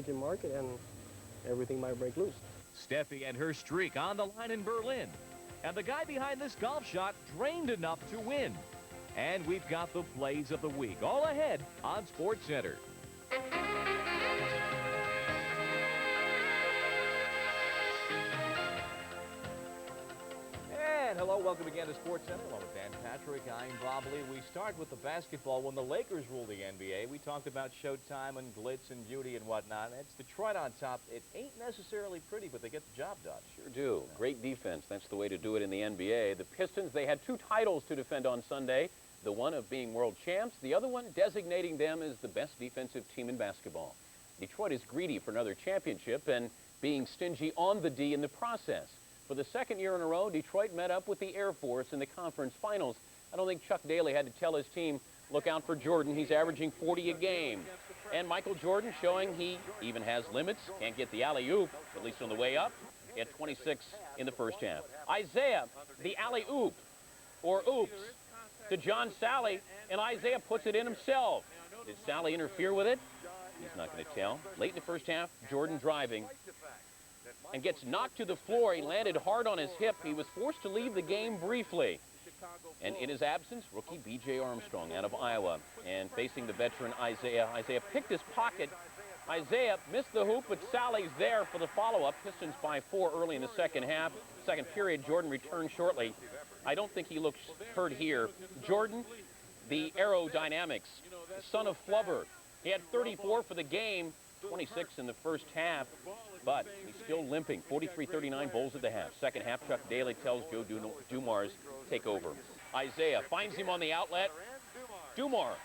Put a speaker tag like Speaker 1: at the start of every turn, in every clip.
Speaker 1: agent market, and everything might break loose.
Speaker 2: Steffi and her streak on the line in Berlin. And the guy behind this golf shot drained enough to win. And we've got the plays of the week all ahead on SportsCenter. And hello, welcome again to SportsCenter. Along with Dan Patrick, I'm Bob Lee. We start with the basketball. When the Lakers ruled the NBA, we talked about showtime and glitz and beauty and whatnot. It's Detroit on top. It ain't necessarily pretty, but they get the job done.
Speaker 3: Sure do. Great defense. That's the way to do it in the NBA. The Pistons, they had 2 titles to defend on Sunday. The one of being world champs, the other one designating them as the best defensive team in basketball. Detroit is greedy for another championship and being stingy on the D in the process. For the second year in a row, Detroit met up with the Air Force in the conference finals. I don't think Chuck Daly had to tell his team, look out for Jordan. He's averaging 40 a game. And Michael Jordan showing he even has limits. Can't get the alley-oop, at least on the way up. He had 26 in the first half. Isaiah, the alley-oop, or oops, to John Sally, and Isaiah puts it in himself. Did Sally interfere with it? He's not going to tell. Late in the first half, Jordan driving and gets knocked to the floor. He landed hard on his hip. He was forced to leave the game briefly. And in his absence, rookie B.J. Armstrong out of Iowa. And facing the veteran Isaiah. Isaiah picked his pocket. Isaiah missed the hoop, but Sally's there for the follow-up. Pistons by 4 early in the second half. Second period, Jordan returned shortly. I don't think he looks hurt here. Jordan, the aerodynamics, son of Flubber. He had 34 for the game, 26 in the first half. But he's still limping. 43-39 Bulls at the half. Second half, Chuck Daly tells Joe Dumars take over. Isaiah finds him on the outlet. Dumars,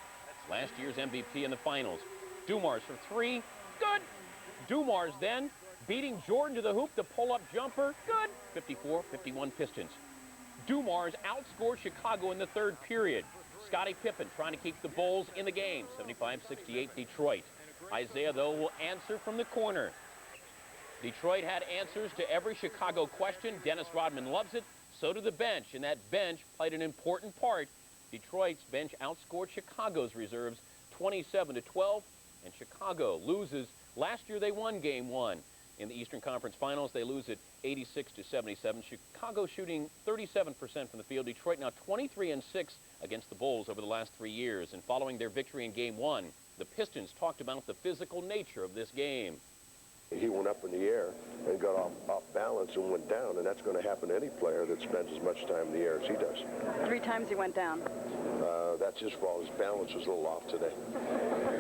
Speaker 3: last year's MVP in the finals. Dumars for 3. Good. Dumars then beating Jordan to the hoop. The pull-up jumper. Good. 54-51 Pistons. Dumars outscored Chicago in the third period. Scottie Pippen trying to keep the Bulls in the game. 75-68 Detroit. Isaiah, though, will answer from the corner. Detroit had answers to every Chicago question. Dennis Rodman loves it. So did the bench, and that bench played an important part. Detroit's bench outscored Chicago's reserves 27-12, and Chicago loses. Last year they won Game 1. In the Eastern Conference Finals, they lose it 86-77. Chicago shooting 37% from the field. Detroit now 23-6 against the Bulls over the last 3 years. And following their victory in Game 1, the Pistons talked about the physical nature of this game.
Speaker 4: He went up in the air and got off balance and went down, and that's going to happen to any player that spends as much time in the air as he does.
Speaker 5: 3 times he went down.
Speaker 4: That's his fault. His balance was a little off today.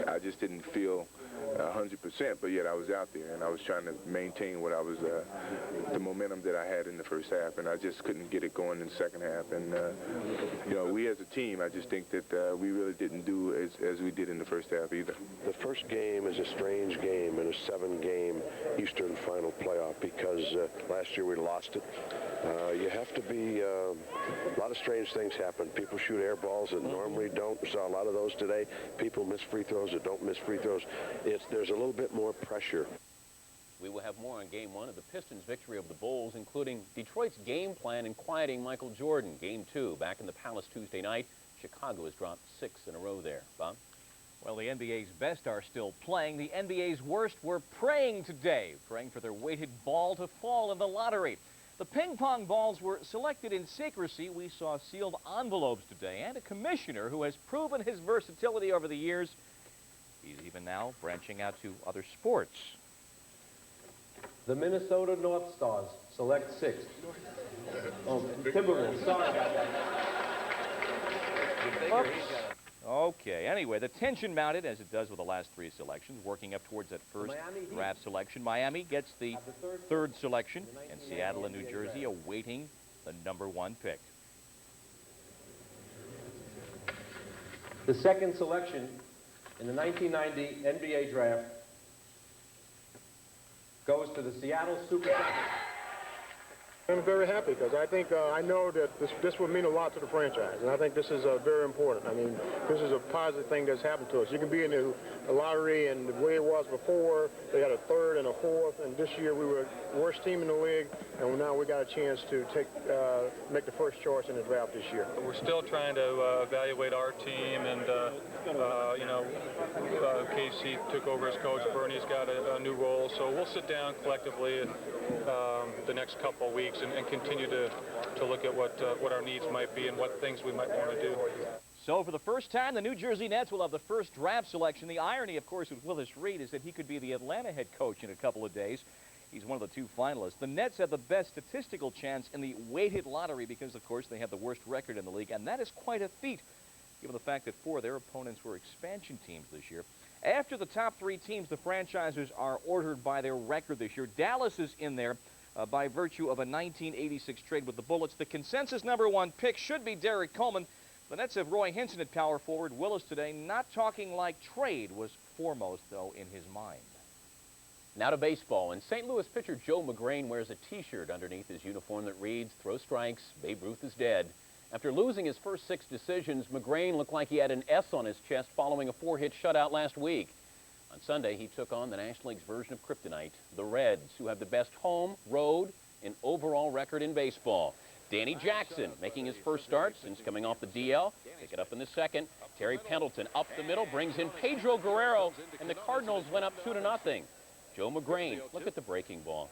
Speaker 6: I just didn't feel 100%, but yet I was out there, and I was trying to maintain what I was, the momentum that I had in the first half, and I just couldn't get it going in the second half. And, you know, we as a team, I just think that we really didn't do as we did in the first half either.
Speaker 4: The first game is a strange game in a 7-game Eastern Final playoff because last year we lost it. You have to be, a lot of strange things happen. People shoot air balls that normally don't. We saw a lot of those today. People miss free throws that don't miss free throws. There's a little bit more pressure.
Speaker 3: We will have more on Game 1 of the Pistons' victory over the Bulls, including Detroit's game plan in quieting Michael Jordan. Game 2, back in the Palace Tuesday night. Chicago has dropped 6 in a row there. Bob?
Speaker 2: Well, the NBA's best are still playing. The NBA's worst were praying today, praying for their weighted ball to fall in the lottery. The ping pong balls were selected in secrecy. We saw sealed envelopes today, and a commissioner who has proven his versatility over the years. He's even now branching out to other sports.
Speaker 7: The Minnesota North Stars select 6th. Oh, Timberwolves, sorry about that.
Speaker 2: Oops. Okay, anyway, the tension mounted, as it does with the last 3 selections, working up towards that first draft selection. Miami gets the 3rd selection, and Seattle and New Jersey awaiting the #1 pick.
Speaker 7: The 2nd selection in the 1990 NBA draft goes to the Seattle Supersonics.
Speaker 5: I'm very happy because I think I know that this will mean a lot to the franchise, and I think this is very important. I mean, this is a positive thing that's happened to us. You can be in the lottery, and the way it was before, they had a third and a fourth, and this year we were the worst team in the league, and now we got a chance to make the first choice in the draft this year.
Speaker 8: We're still trying to evaluate our team, and you know, Casey took over as coach. Bernie's got a new role, so we'll sit down collectively and the next couple of weeks and continue to look at what our needs might be and what things we might want to do.
Speaker 2: So for the first time, the New Jersey Nets will have the first draft selection. The irony, of course, with Willis Reed is that he could be the Atlanta head coach in a couple of days. He's one of the two finalists. The Nets have the best statistical chance in the weighted lottery because, of course, they have the worst record in the league, and that is quite a feat, given the fact that 4 of their opponents were expansion teams this year. After the top 3 teams, the franchisers are ordered by their record this year. Dallas is in there by virtue of a 1986 trade with the Bullets. The consensus #1 pick should be Derek Coleman. The Nets have Roy Hinson at power forward. Willis today, not talking like trade, was foremost, though, in his mind.
Speaker 3: Now to baseball, and St. Louis pitcher Joe McGrain wears a T-shirt underneath his uniform that reads, "Throw strikes, Babe Ruth is dead." After losing his first 6 decisions, McGrain looked like he had an S on his chest following a 4-hit shutout last week. On Sunday, he took on the National League's version of kryptonite, the Reds, who have the best home, road, and overall record in baseball. Danny Jackson making his first start since coming off the DL. Pick it up in the second. Terry Pendleton up the middle brings in Pedro Guerrero, and the Cardinals went up 2-0. Joe McGrain, look at the breaking ball.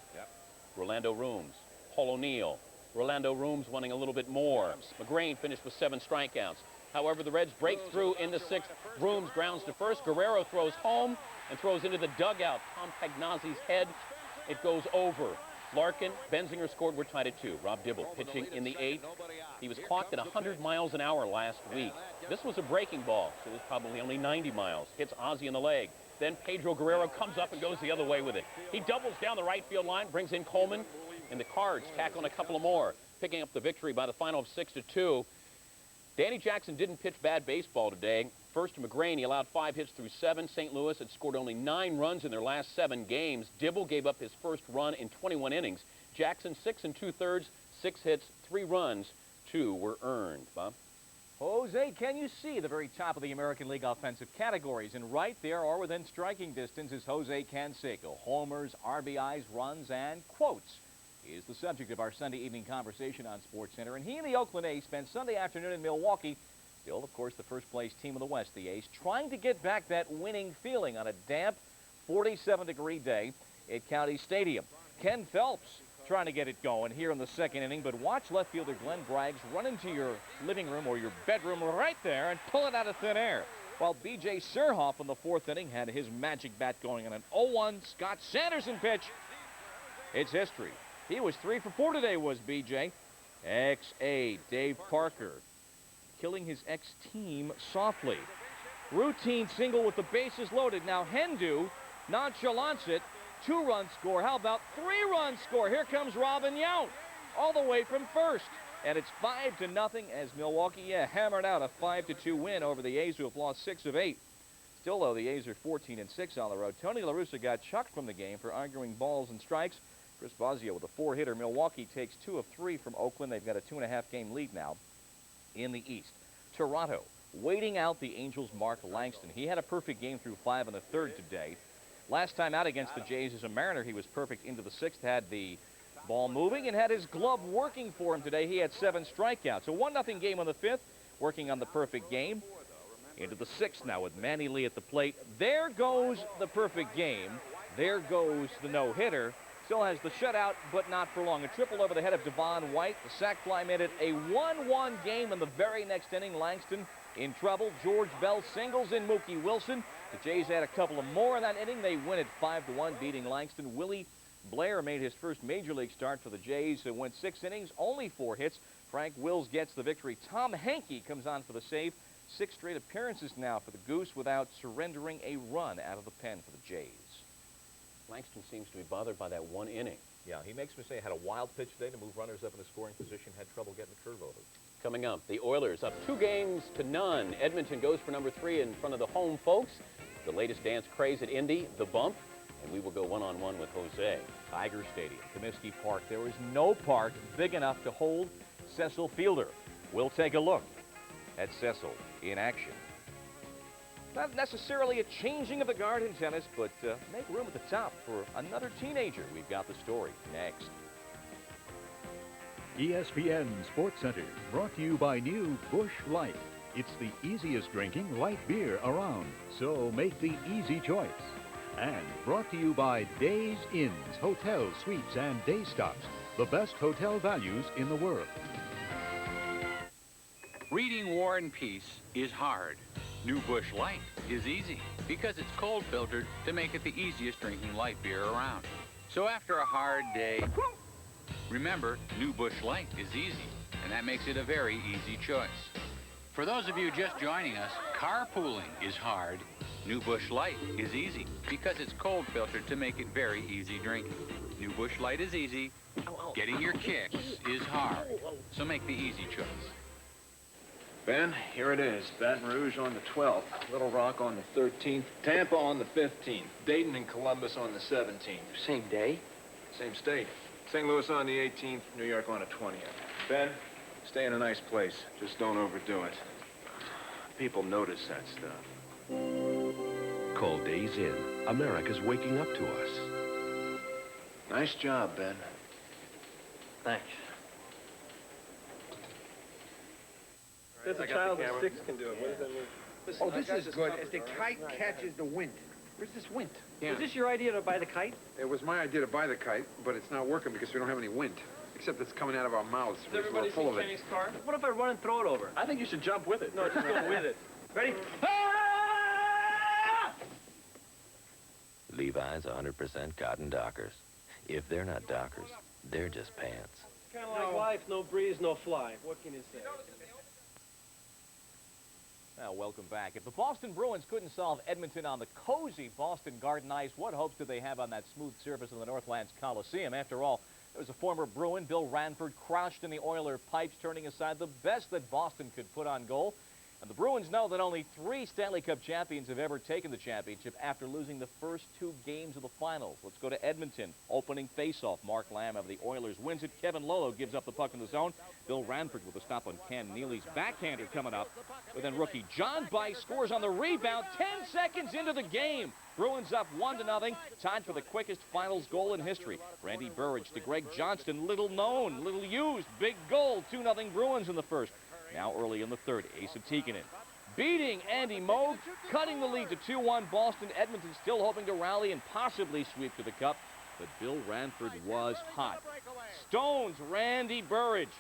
Speaker 3: Rolando Rooms, Paul O'Neill. Rolando Rooms wanting a little bit more. McGrain finished with 7 strikeouts. However, the Reds break through in the 6th. Rooms grounds to first. Guerrero throws home and throws into the dugout. Tom Pagnazzi's head. It goes over. Larkin, Benzinger scored. We're tied at 2. Rob Dibble pitching in the 8th. He was clocked at 100 miles an hour last week. This was a breaking ball, so it was probably only 90 miles. Hits Ozzie in the leg. Then Pedro Guerrero comes up and goes the other way with it. He doubles down the right field line, brings in Coleman, and the Cards tack on a couple of more, picking up the victory by the final of 6-2. Danny Jackson didn't pitch bad baseball today. First to McGrain, he allowed 5 hits through 7. St. Louis had scored only 9 runs in their last 7 games. Dibble gave up his first run in 21 innings. Jackson 6 2/3, 6 hits, 3 runs, 2 were earned. Bob?
Speaker 2: Jose, can you see the very top of the American League offensive categories? And right there or within striking distance is Jose Canseco. Homers, RBIs, runs, and quotes is the subject of our Sunday evening conversation on SportsCenter. And he and the Oakland A's spent Sunday afternoon in Milwaukee. Still, of course, the first-place team of the West, the A's, trying to get back that winning feeling on a damp 47-degree day at County Stadium. Ken Phelps trying to get it going here in the 2nd inning, but watch left fielder Glenn Braggs run into your living room or your bedroom right there and pull it out of thin air. While B.J. Surhoff in the 4th inning had his magic bat going on an 0-1 Scott Sanderson pitch. It's history. He was 3 for 4 today, was B.J. Ex-A Dave Parker killing his ex-team softly. Routine single with the bases loaded. Now Hendu nonchalants it. 2-run score. How about 3-run score? Here comes Robin Yount all the way from first. And it's 5-0 as Milwaukee hammered out a 5-2 win over the A's, who have lost 6 of 8. Still, though, the A's are 14-6 on the road. Tony La Russa got chucked from the game for arguing balls and strikes. Chris Bosio with a 4-hitter. Milwaukee takes 2 of 3 from Oakland. They've got a 2.5-game lead now in the East. Toronto waiting out the Angels' Mark Langston. He had a perfect game through 5 1/3 today. Last time out against the Jays as a Mariner, he was perfect into the 6th, had the ball moving and had his glove working for him today. He had 7 strikeouts. A 1-0 game on the 5th, working on the perfect game. Into the 6th now with Manny Lee at the plate. There goes the perfect game. There goes the no-hitter. Still has the shutout, but not for long. A triple over the head of Devon White. The sac fly made it a 1-1 game in the very next inning. Langston in trouble. George Bell singles in Mookie Wilson. The Jays had a couple of more in that inning. They win it 5-1, beating Langston. Willie Blair made his first major league start for the Jays. Went 6 innings, only 4 hits. Frank Wills gets the victory. Tom Henke comes on for the save. 6 straight appearances now for the Goose without surrendering a run out of the pen for the Jays.
Speaker 3: Langston seems to be bothered by that 1 inning.
Speaker 2: Yeah, he makes me say had a wild pitch today to move runners up in the scoring position, had trouble getting the curve over.
Speaker 3: Coming up, the Oilers up 2-0. Edmonton goes for number 3 in front of the home folks. The latest dance craze at Indy, the bump. and we will go one-on-one with Jose.
Speaker 2: Tiger Stadium, Comiskey Park. There is no park big enough to hold Cecil Fielder. We'll take a look at Cecil in action. Not necessarily a changing of the guard in tennis, but make room at the top for another teenager. We've got the story next.
Speaker 9: ESPN Sports Center, brought to you by new Busch Light. It's the easiest drinking light beer around, so make the easy choice. And brought to you by Days Inns, hotels, suites, and day stops, the best hotel values in the world.
Speaker 10: Reading War and Peace is hard. New Busch Light is easy because it's cold filtered to make it the easiest drinking light beer around. So after a hard day, remember, New Busch Light is easy, and that makes it a very easy choice. For those of you just joining us, carpooling is hard. New Busch Light is easy because it's cold filtered to make it very easy drinking. New Busch Light is easy. Getting your kicks is hard. So make the easy choice.
Speaker 11: Ben, here it is. Baton Rouge on the 12th, Little Rock on the 13th, Tampa on the 15th, Dayton and Columbus on the 17th.
Speaker 12: Same day?
Speaker 11: Same state. St. Louis on the 18th, New York on the 20th. Ben, stay in a nice place. Just don't overdo it. People notice that stuff.
Speaker 4: Call Days Inn. America's waking up to us.
Speaker 11: Nice job, Ben.
Speaker 12: Thanks.
Speaker 1: There's a child of 6 can do it. What does that mean?
Speaker 12: Listen, this is good. As the kite catches the wind. Where's this wind?
Speaker 13: Yeah.
Speaker 12: Was this your idea to buy the kite?
Speaker 13: It was my idea to buy the kite, but it's not working because we don't have any wind. Except it's coming out of our mouths. We're full of it.
Speaker 12: Car? What if I run and throw it over?
Speaker 1: I think you should jump with it.
Speaker 12: No, just go with it. Ready?
Speaker 14: Levi's 100% cotton Dockers. If they're not Dockers, they're just pants.
Speaker 12: Kind of like life, no breeze, no fly. What can you say?
Speaker 2: Now, welcome back. If the Boston Bruins couldn't solve Edmonton on the cozy Boston Garden Ice, what hopes do they have on that smooth surface of the Northlands Coliseum? After all, there was a former Bruin, Bill Ranford, crouched in the Oiler pipes, turning aside the best that Boston could put on goal. And the Bruins know that only 3 Stanley Cup champions have ever taken the championship after losing the first 2 games of the finals. Let's go to Edmonton. Opening faceoff. Mark Lamb of the Oilers wins it. Kevin Lolo gives up the puck in the zone. Bill Ranford with a stop on Ken Neely's backhander coming up. But then rookie John Bice scores on the rebound 10 seconds into the game. Bruins up 1-0, tied for the quickest finals goal in history. Randy Burridge to Greg Johnston, little known, little used, big goal, 2-0 Bruins in the first. Now early in the third, Asa Tikkanen beating Andy Moog, cutting the lead to 2-1. Boston, Edmonton still hoping to rally and possibly sweep to the cup. But Bill Ranford was hot. Stones Randy Burridge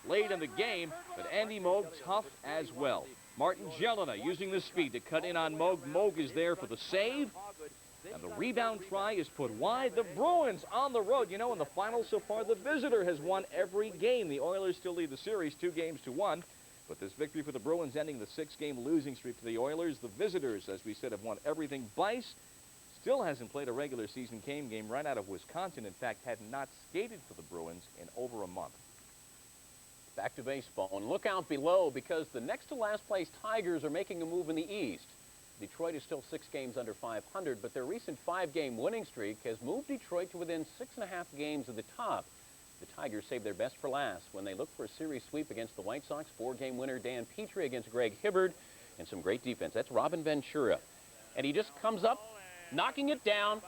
Speaker 2: late in the game, but Andy Moog tough as well. Martin Jelena using the speed to cut in on Moog. Moog is there for the save. And the rebound try is put wide. The Bruins on the road. You know, in the finals so far, the visitor has won every game. The Oilers still lead the series 2-1. But this victory for the Bruins ending the 6-game losing streak for the Oilers. The visitors, as we said, have won everything. Bice still hasn't played a regular season game right out of Wisconsin. In fact, had not skated for the Bruins in over a month.
Speaker 3: Back to baseball, and look out below because the next to last place Tigers are making a move in the East. Detroit is still 6 games under 500, but their recent 5-game winning streak has moved Detroit to within 6.5 games of the top. The Tigers saved their best for last when they look for a series sweep against the White Sox. 4-game winner Dan Petrie against Greg Hibbard, and some great defense. That's Robin Ventura. And he just comes up, knocking it down,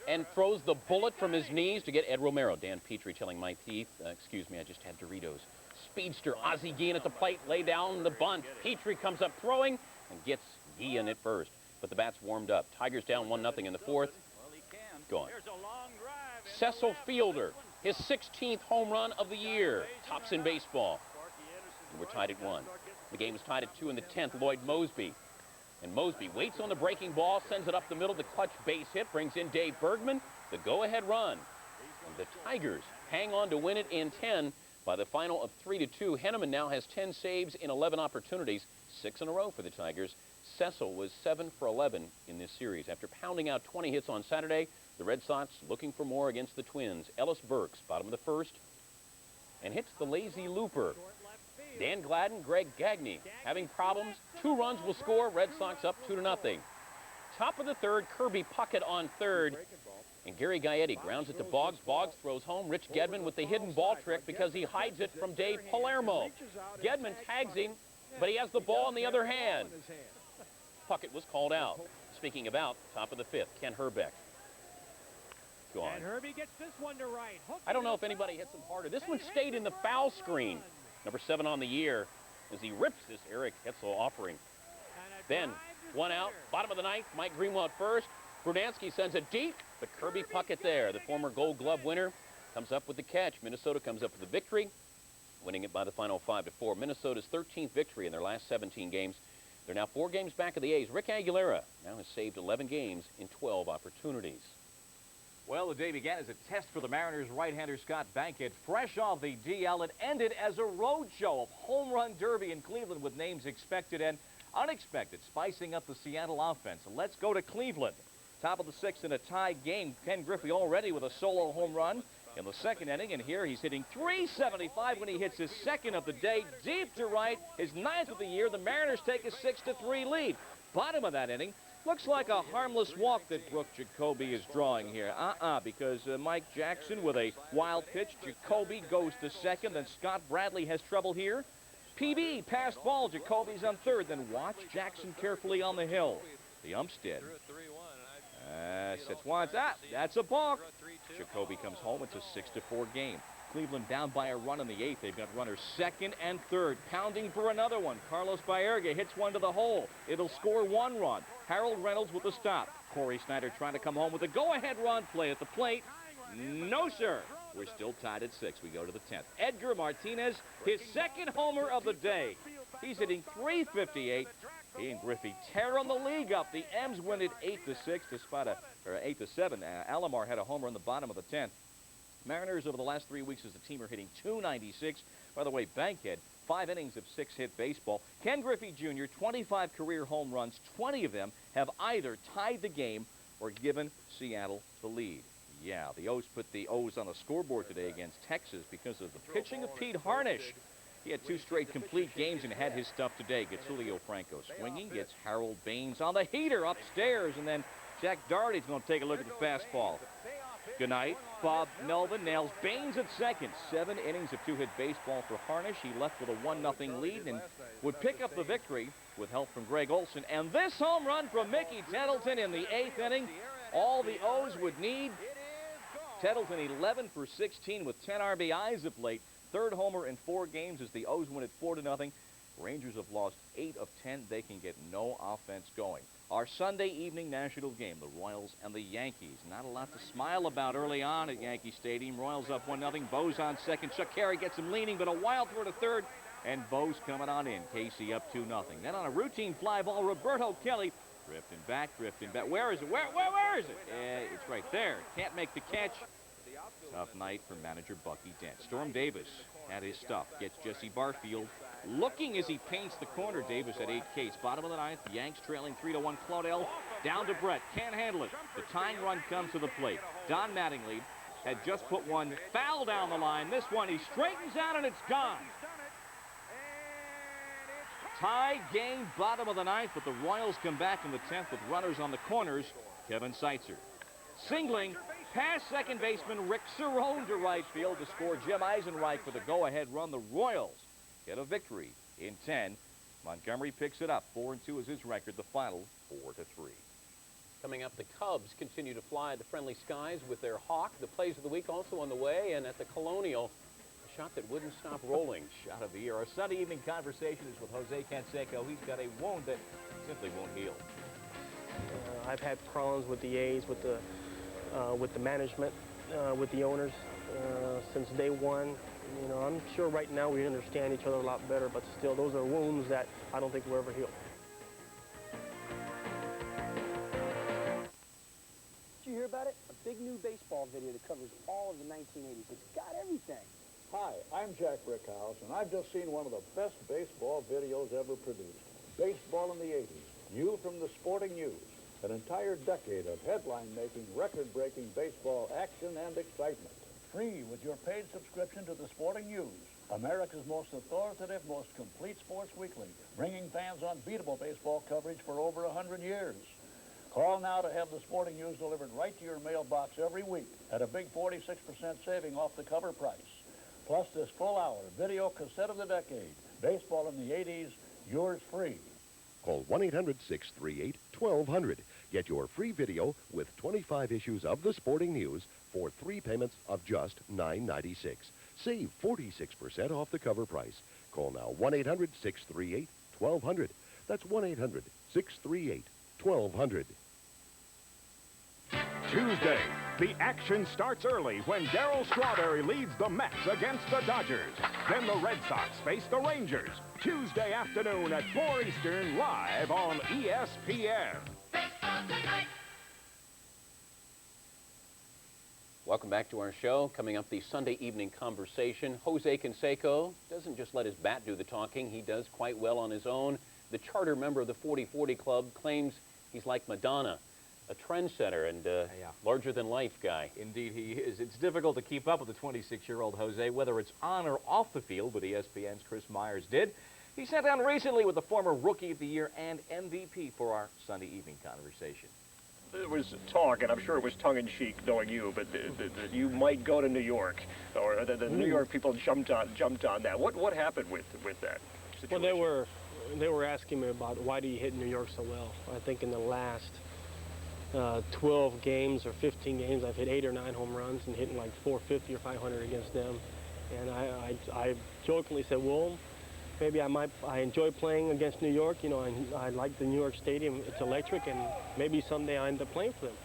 Speaker 3: and throws the bullet from his knees to get Ed Romero. Dan Petrie telling my teeth, excuse me, I just had Doritos. Speedster Ozzie Guillen at the plate, lay down the bunt. Petrie comes up throwing and gets Guillen at first. But the bat's warmed up. Tigers down 1-0 in the 4th. Gone. Cecil Fielder, his 16th home run of the year. Tops in baseball. And we're tied at 1. The game is tied at 2 in the 10th. Lloyd Mosby. And Mosby waits on the breaking ball, sends it up the middle. The clutch base hit brings in Dave Bergman. The go-ahead run. And the Tigers hang on to win it in 10 by the final of 3-2. Henneman now has 10 saves in 11 opportunities. 6 in a row for the Tigers. Cecil was 7 for 11 in this series. After pounding out 20 hits on Saturday, the Red Sox looking for more against the Twins. Ellis Burks, bottom of the 1st, and hits the lazy looper. Dan Gladden, Greg Gagne having problems. 2 runs will score. Red Sox up 2-0. Top of the 3rd, Kirby Puckett on 3rd. And Gary Gaetti grounds it to Boggs. Boggs throws home. Rich Gedman with the hidden ball trick because he hides it from Dave Palermo. Gedman tags him, but he has the ball in the other hand. Puckett was called out. Speaking about top of the fifth, Ken Herbeck. Gone.
Speaker 15: And Herbie gets this one to right.
Speaker 3: I don't know if anybody hits him harder. This one stayed in the foul screen. Number 7 on the year as he rips this Eric Hetzel offering. Then, one out, bottom of the ninth, Mike Greenwald first. Brunansky sends it deep, but Kirby Puckett there, the former Gold Glove winner, comes up with the catch. Minnesota comes up with the victory, winning it by the final 5-4. Minnesota's 13th victory in their last 17 games. They're now 4 games back of the A's. Rick Aguilera now has saved 11 games in 12 opportunities.
Speaker 2: Well, the day began as a test for the Mariners' right-hander Scott Bankett. Fresh off the DL, it ended as a road show of home run derby in Cleveland with names expected and unexpected, spicing up the Seattle offense. Let's go to Cleveland. Top of the 6th in a tie game. Ken Griffey already with a solo home run in the second inning, and here he's hitting .375 when he hits his second of the day, deep to right, his 9th of the year. The Mariners take a 6-3 lead. Bottom of that inning, looks like a harmless walk that Brooke Jacoby is drawing here. Because Mike Jackson with a wild pitch. Jacoby goes to second, then Scott Bradley has trouble here. PB, pass ball, Jacoby's on third, then watch Jackson carefully on the hill. The umps did. Sits once. That's a balk. Jacoby comes home. It's a 6-4 game. Cleveland down by a run in the 8th. They've got runners second and third. Pounding for another one. Carlos Baerga hits one to the hole. It'll score 1 run. Harold Reynolds with the stop. Corey Snyder trying to come home with a go-ahead run. Play at the plate. No, sir. We're still tied at 6. We go to the 10th. Edgar Martinez, his second homer of the day. He's hitting .358. He and Griffey tear on the league up. The M's win it 8-6 despite or 8-7. Alomar had a homer in the bottom of the 10th. Mariners over the last 3 weeks as a team are hitting .296. By the way, Bankhead, 5 innings of 6-hit baseball. Ken Griffey Jr., 25 career home runs. 20 of them have either tied the game or given Seattle the lead. Yeah, the O's put the O's on the scoreboard today against Texas because of the pitching of Pete Harnish. He had 2 straight complete games and had his stuff today. Gets Julio Franco swinging, gets Harold Baines on the heater upstairs, and then Jack Doherty's going to take a look at the fastball. Good night. Bob Melvin nails Baines at second. 7 innings of 2-hit baseball for Harnish. He left with a 1-0 lead and would pick up the victory with help from Greg Olson. And this home run from Mickey Tettleton in the 8th inning, all the O's would need. Tettleton 11 for 16 with 10 RBIs of late. 3rd homer in 4 games as the O's win it 4-0. Rangers have lost 8 of 10. They can get no offense going. Our Sunday evening national game, the Royals and the Yankees. Not a lot to smile about early on at Yankee Stadium. Royals up 1-0. Bo's on second. Chuck Carey gets him leaning, but a wild throw to third. And Bo's coming on in. Casey up 2-0. Then on a routine fly ball, Roberto Kelly drifting back. Where is it? Where is it? It's right there. Can't make the catch. Tough night for manager Bucky Dent. Storm Davis had his stuff. Gets Jesse Barfield looking as he paints the corner. Davis at 8Ks. Bottom of the 9th. Yanks trailing 3-1. Claudel down to Brett. Can't handle it. The tying run comes to the plate. Don Mattingly had just put one foul down the line. This one he straightens out and it's gone. Tie game, bottom of the 9th, but the Royals come back in the 10th with runners on the corners. Kevin Seitzer singling past second baseman Rick Cerrone to right field to score Jim Eisenreich for the go-ahead run. The Royals get a victory in 10. Montgomery picks it up. 4-2 is his record. The final 4-3.
Speaker 3: Coming up, the Cubs continue to fly the friendly skies with their Hawk. The plays of the week also on the way, and at the Colonial, a shot that wouldn't stop rolling.
Speaker 2: Shot of the year. Our Sunday evening conversation is with Jose Canseco. He's got a wound that simply won't heal.
Speaker 1: I've had problems with the A's, with the management, with the owners since day one. You know, I'm sure right now we understand each other a lot better, but still, those are wounds that I don't think will ever heal.
Speaker 16: Did you hear about it? A big new baseball video that covers all of the 1980s. It's got everything.
Speaker 17: Hi, I'm Jack Rickhouse, and I've just seen one of the best baseball videos ever produced. Baseball in the 80s, new from the Sporting News. An entire decade of headline-making, record-breaking baseball action and excitement. Free with your paid subscription to the Sporting News, America's most authoritative, most complete sports weekly, bringing fans unbeatable baseball coverage for over 100 years. Call now to have the sporting news delivered right to your mailbox every week at a big 46% saving off the cover price. Plus this full hour video cassette of the decade, baseball in the 80s, yours free.
Speaker 18: Call 1-800-638-1200. Get your free video with 25 issues of the sporting news for 3 payments of just $9.96. Save 46% off the cover price. Call now 1-800-638-1200. That's 1-800-638-1200.
Speaker 19: Tuesday, the action starts early when Darryl Strawberry leads the Mets against the Dodgers. Then the Red Sox face the Rangers. Tuesday afternoon at 4 Eastern, live on ESPN.
Speaker 3: Welcome back to our show. Coming up, the Sunday evening conversation. Jose Canseco doesn't just let his bat do the talking. He does quite well on his own. The charter member of the 40-40 Club claims he's like Madonna, a trendsetter and larger-than-life guy.
Speaker 2: Indeed, he is. It's difficult to keep up with the 26-year-old Jose, whether it's on or off the field, but ESPN's Chris Myers did. He sat down recently with the former Rookie of the Year and MVP for our Sunday evening conversation.
Speaker 20: There was talk, and I'm sure it was tongue-in-cheek, knowing you, but that you might go to New York, or the New York people jumped on that. What happened with that situation?
Speaker 1: Well, they were asking me about why do you hit New York so well. I think in the last 12 games or 15 games, I've hit 8 or 9 home runs and hitting like 450 or 500 against them. And I jokingly said, well, maybe I enjoy playing against New York. You know, I like the New York Stadium. It's electric, and maybe someday I end up playing for them.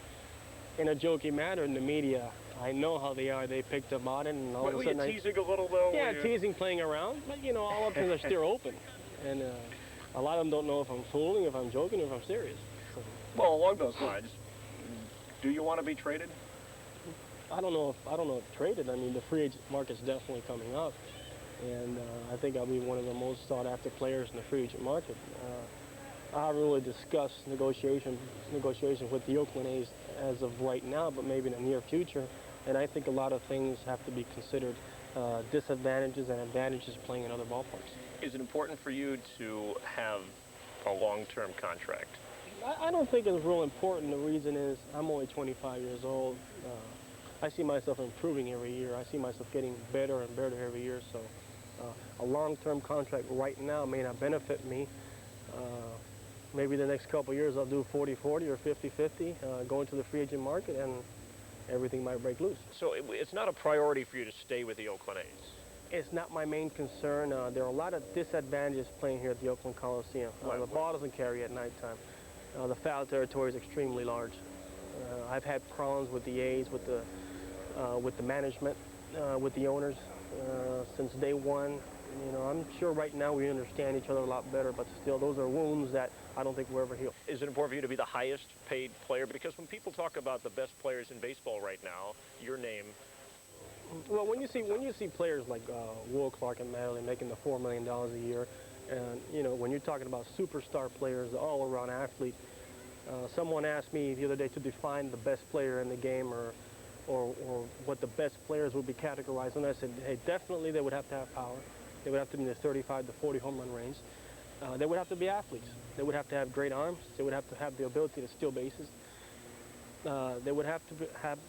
Speaker 1: In a joking manner in the media, I know how they are. They picked up on it, and all of a sudden...
Speaker 20: Were you teasing a little, though?
Speaker 1: Yeah, teasing, playing around. But, you know, all options are still open. And a lot of them don't know if I'm fooling, if I'm joking, or if I'm serious. So.
Speaker 20: Well, along those lines, do you want to be traded?
Speaker 1: I don't know if traded. I mean, the free agent market's definitely coming up. And I think I'll be one of the most sought-after players in the free agent market. I haven't really discussed negotiations with the Oakland A's as of right now, but maybe in the near future. And I think a lot of things have to be considered, disadvantages and advantages playing in other ballparks.
Speaker 20: Is it important for you to have a long-term contract?
Speaker 1: I don't think it's real important. The reason is I'm only 25 years old. I see myself improving every year. I see myself getting better and better every year. So a long-term contract right now may not benefit me. Maybe the next couple of years I'll do 40-40 or 50-50, go into the free agent market, and everything might break loose.
Speaker 20: So it's not a priority for you to stay with the Oakland A's?
Speaker 1: It's not my main concern. There are a lot of disadvantages playing here at the Oakland Coliseum. The ball doesn't carry at nighttime. The foul territory is extremely large. I've had problems with the A's, with the management, with the owners since day one. You know, I'm sure right now we understand each other a lot better, but still, those are wounds that I don't think we'll ever heal.
Speaker 20: Is it important for you to be the highest paid player? Because when people talk about the best players in baseball right now, your name...
Speaker 1: Well, when you see players like Will Clark and Madeley making the $4 million a year, and you know, when you're talking about superstar players, all-around athlete, someone asked me the other day to define the best player in the game, or what the best players would be categorized, and I said, hey, definitely they would have to have power. They would have to be in the 35 to 40 home run range. They would have to be athletes. They would have to have great arms. They would have to have the ability to steal bases. They would have to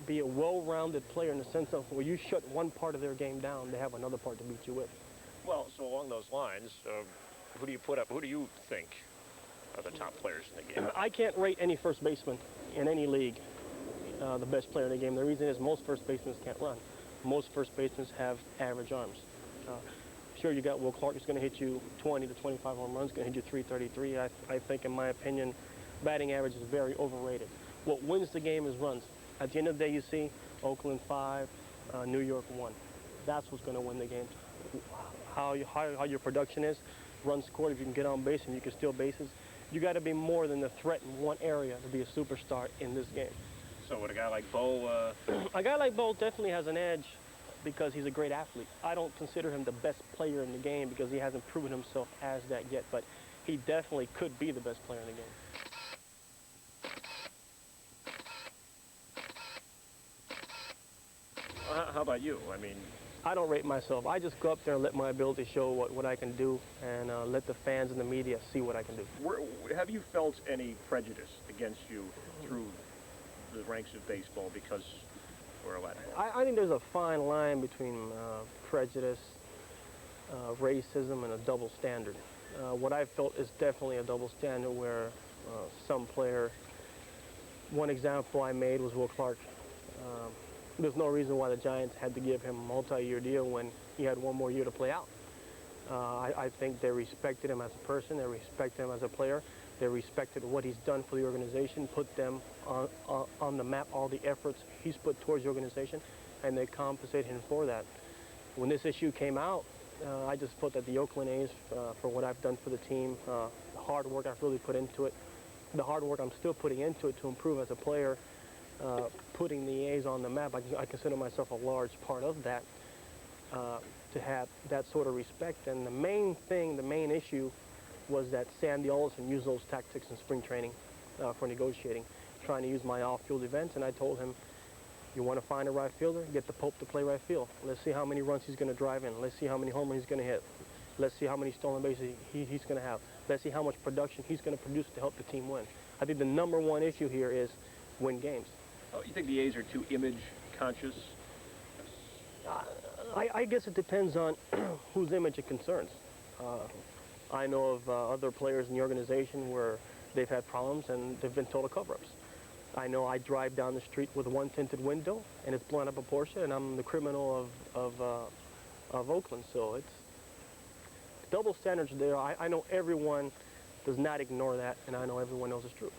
Speaker 1: be a well-rounded player in the sense of where you shut one part of their game down, they have another part to beat you with.
Speaker 20: Well, so along those lines, who do you put up? Who do you think are the top players in the game?
Speaker 1: I can't rate any first baseman in any league the best player in the game. The reason is most first basemen can't run. Most first basemen have average arms. Sure, you got Will Clark who's going to hit you 20 to 25 home runs, going to hit you 333. I think, in my opinion, batting average is very overrated. What wins the game is runs. At the end of the day, you see Oakland 5, New York 1. That's what's going to win the game. How your production is, runs scored, if you can get on base and you can steal bases, you got to be more than the threat in one area to be a superstar in this game.
Speaker 20: So would a guy like Bo...
Speaker 1: A guy like Bo definitely has an edge because he's a great athlete. I don't consider him the best player in the game because he hasn't proven himself as that yet, but he definitely could be the best player in the game.
Speaker 20: How about you? I mean,
Speaker 1: I don't rate myself. I just go up there and let my ability show what I can do, and let the fans and the media see what I can do.
Speaker 20: Have you felt any prejudice against you through the ranks of baseball because we're a Latin?
Speaker 1: I think there's a fine line between prejudice, racism, and a double standard. What I felt is definitely a double standard where some player, one example I made was Will Clark. There's no reason why the Giants had to give him a multi-year deal when he had one more year to play out. I think they respected him as a person, they respected him as a player, they respected what he's done for the organization, put them on the map, all the efforts he's put towards the organization, and they compensated him for that. When this issue came out, I just felt that the Oakland A's, for what I've done for the team, the hard work I've really put into it, the hard work I'm still putting into it to improve as a player, putting the A's on the map, I consider myself a large part of that, to have that sort of respect. And the main thing, the main issue was that Sandy Alderson used those tactics in spring training for negotiating, trying to use my off-field events, and I told him, you want to find a right fielder, get the Pope to play right field. Let's see how many runs he's going to drive in. Let's see how many homers he's going to hit. Let's see how many stolen bases he's going to have. Let's see how much production he's going to produce to help the team win. I think the #1 issue here is win games.
Speaker 20: Oh, you think the A's are too image conscious?
Speaker 1: I guess it depends on whose image it concerns. I know of other players in the organization where they've had problems and they've been total cover-ups. I know I drive down the street with one tinted window and it's blown up a Porsche, and I'm the criminal of Oakland. So it's double standards there. I know everyone does not ignore that, and I know everyone knows it's true.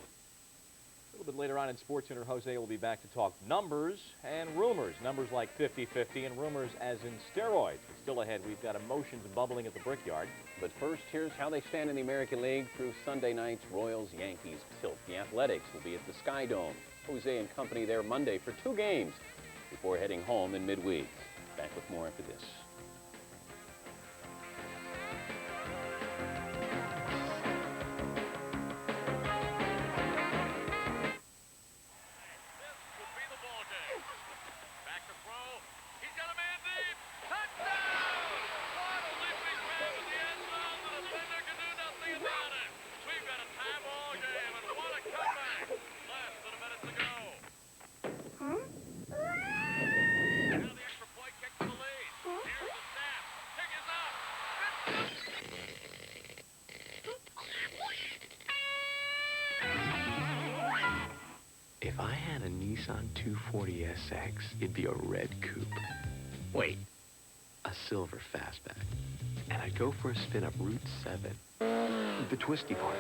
Speaker 2: A little bit later on in SportsCenter, Jose will be back to talk numbers and rumors. Numbers like 50-50 and rumors as in steroids. But still ahead, we've got emotions bubbling at the Brickyard.
Speaker 3: But first, here's how they stand in the American League through Sunday night's Royals-Yankees tilt. The Athletics will be at the Sky Dome. Jose and company there Monday for 2 games before heading home in midweek. Back with more after this.
Speaker 21: If I had a Nissan 240SX, it'd be a red coupe. Wait, a silver fastback. And I'd go for a spin up Route 7. The twisty part.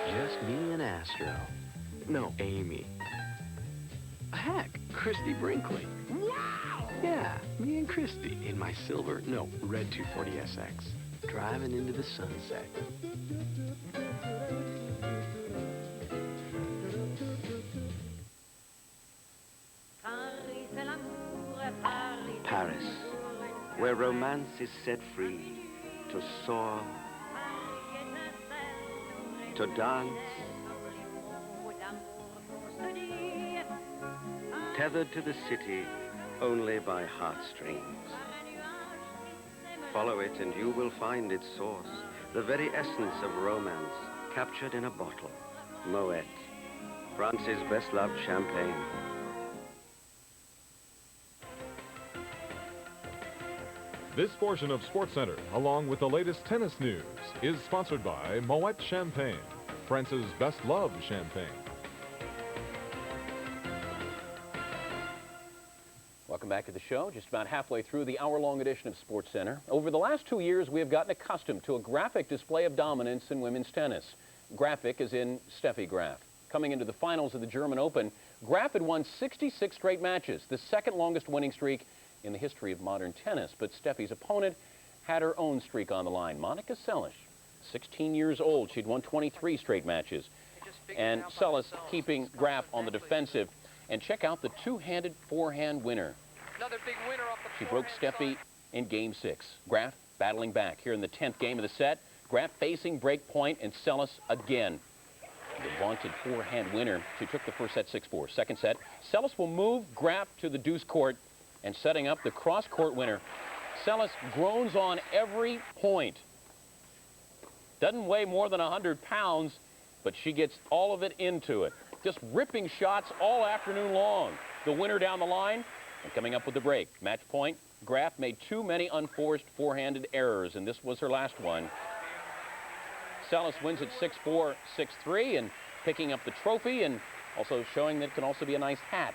Speaker 21: Just me and Astro. No, Amy. Heck, Christy Brinkley. Wow! Yeah, me and Christy in my silver, no, red 240SX. Driving into the sunset.
Speaker 22: Paris, where romance is set free to soar, to dance, tethered to the city only by heartstrings. Follow it and you will find its source, the very essence of romance captured in a bottle. Moet, France's best-loved champagne.
Speaker 23: This portion of SportsCenter, along with the latest tennis news, is sponsored by Moet Champagne, France's best-loved champagne.
Speaker 3: Welcome back to the show. Just about halfway through the hour-long edition of SportsCenter. Over the last 2 years, we have gotten accustomed to a graphic display of dominance in women's tennis. Graphic as in Steffi Graf. Coming into the finals of the German Open, Graf had won 66 straight matches, the second longest winning streak in the history of modern tennis. But Steffi's opponent had her own streak on the line. Monica Seles, 16 years old. She'd won 23 straight matches. And Seles keeping Graf on the defensive. And check out the two-handed forehand winner.
Speaker 24: Another big winner off the
Speaker 3: She broke Steffi in Game 6. Graf battling back here in the 10th game of the set. Graf facing break point, and Seles again. The vaunted forehand winner. She took the first set 6-4. Second set, Seles will move Graf to the deuce court, and setting up the cross-court winner. Sellis groans on every point. Doesn't weigh more than 100 pounds, but she gets all of it into it. Just ripping shots all afternoon long. The winner down the line, and coming up with the break. Match point, Graf made too many unforced forehanded errors, and this was her last one. Sellis wins at 6-4, 6-3, and picking up the trophy, and also showing that it can also be a nice hat.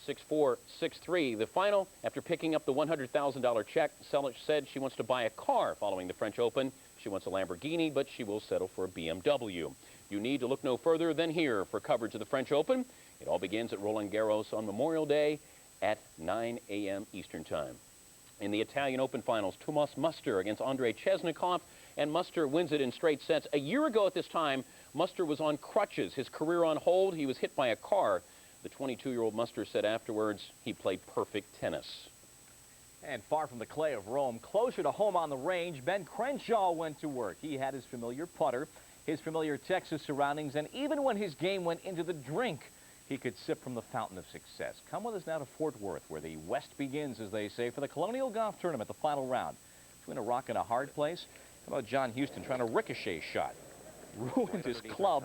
Speaker 3: 6-4, 6-3. The final, after picking up the $100,000 check, Sellis said she wants to buy a car following the French Open. She wants a Lamborghini, but she will settle for a BMW. You need to look no further than here for coverage of the French Open. It all begins at Roland Garros on Memorial Day at 9 a.m. Eastern Time. In the Italian Open Finals, Tomas Muster against Andrei Chesnikov, and Muster wins it in straight sets. A year ago at this time, Muster was on crutches, his career on hold. He was hit by a car. The 22-year-old Muster said afterwards he played perfect tennis.
Speaker 2: And far from the clay of Rome, closer to home on the range, Ben Crenshaw went to work. He had his familiar putter, his familiar Texas surroundings, and even when his game went into the drink, he could sip from the fountain of success. Come with us now to Fort Worth, where the West begins, as they say, for the Colonial Golf Tournament, the final round. Between a rock and a hard place, how about John Houston trying a ricochet shot? Ruined his club,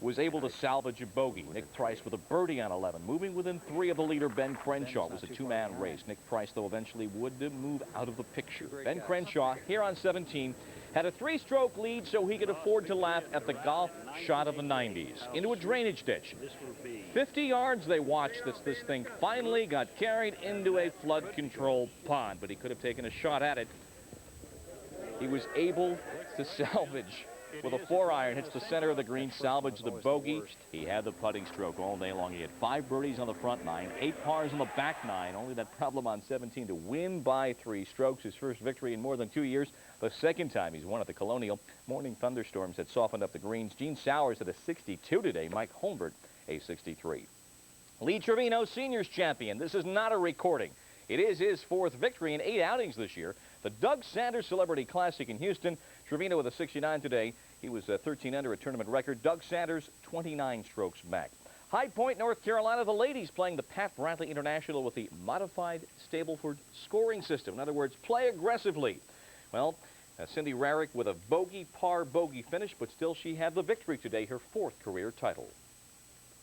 Speaker 2: was able to salvage a bogey. Nick Price with a birdie on 11, moving within 3 of the leader, Ben Crenshaw. It was a two-man race. Nick Price, though, eventually would move out of the picture. Ben Crenshaw, here on 17, had a 3-stroke lead so he could afford to laugh at the golf shot of the 90s into a drainage ditch. 50 yards they watched as this thing finally got carried into a flood control pond, but he could have taken a shot at it. He was able to salvage with a 4-iron, hits the center of the green, salvage the bogey. He had the putting stroke all day long. He had 5 birdies on the front 9, 8 pars on the back 9. Only that problem on 17 to win by 3 strokes. His first victory in more than 2 years. The second time he's won at the Colonial. Morning thunderstorms had softened up the greens. Gene Sowers at a 62 today. Mike Holmberg a 63. Lee Trevino, seniors champion. This is not a recording. It is his 4th victory in 8 outings this year. The Doug Sanders Celebrity Classic in Houston. Trevino with a 69 today. He was 13 under a tournament record. Doug Sanders, 29 strokes back. High Point, North Carolina, the ladies playing the Pat Bradley International with the modified Stableford scoring system. In other words, play aggressively. Well, Cindy Rarick with a bogey, par, bogey finish, but still she had the victory today, her 4th career title.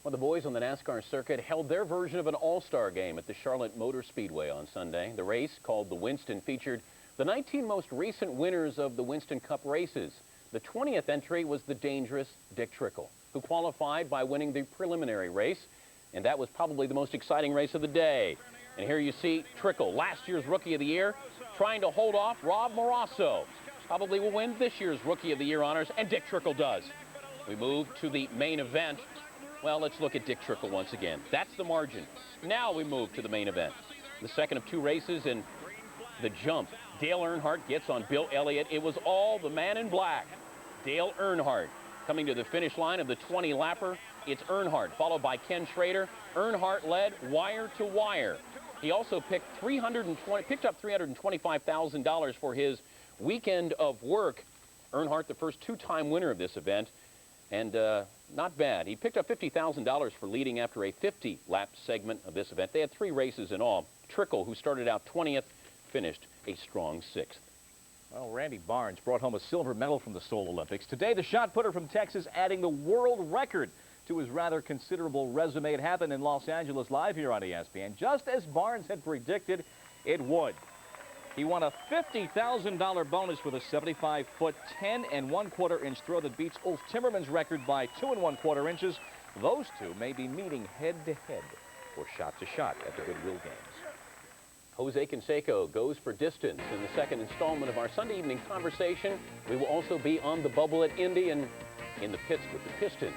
Speaker 3: Well, the boys on the NASCAR circuit held their version of an all-star game at the Charlotte Motor Speedway on Sunday. The race, called the Winston, featured the 19 most recent winners of the Winston Cup races. The 20th entry was the dangerous Dick Trickle, who qualified by winning the preliminary race, and that was probably the most exciting race of the day. And here you see Trickle, last year's Rookie of the Year, trying to hold off Rob Morasso. Probably will win this year's Rookie of the Year honors, and Dick Trickle does. We move to the main event. Well, let's look at Dick Trickle once again. That's the margin. Now we move to the main event. The second of 2 races in the jump. Dale Earnhardt gets on Bill Elliott. It was all the man in black. Dale Earnhardt coming to the finish line of the 20-lapper. It's Earnhardt, followed by Ken Schrader. Earnhardt led wire to wire. He also picked up $325,000 for his weekend of work. Earnhardt, the first 2-time winner of this event, and not bad. He picked up $50,000 for leading after a 50-lap segment of this event. They had 3 races in all. Trickle, who started out 20th, finished a strong 6th.
Speaker 2: Well, Randy Barnes brought home a silver medal from the Seoul Olympics. Today, the shot putter from Texas adding the world record to his rather considerable resume. It happened in Los Angeles live here on ESPN. Just as Barnes had predicted it would. He won a $50,000 bonus with a 75-foot, 10 1/4 inch throw that beats Ulf Timmerman's record by 2 1/4 inches. Those two may be meeting head-to-head or shot-to-shot at the Goodwill Games.
Speaker 3: Jose Canseco goes for distance in the second installment of our Sunday evening conversation. We will also be on the bubble at Indy and in the pits with the Pistons.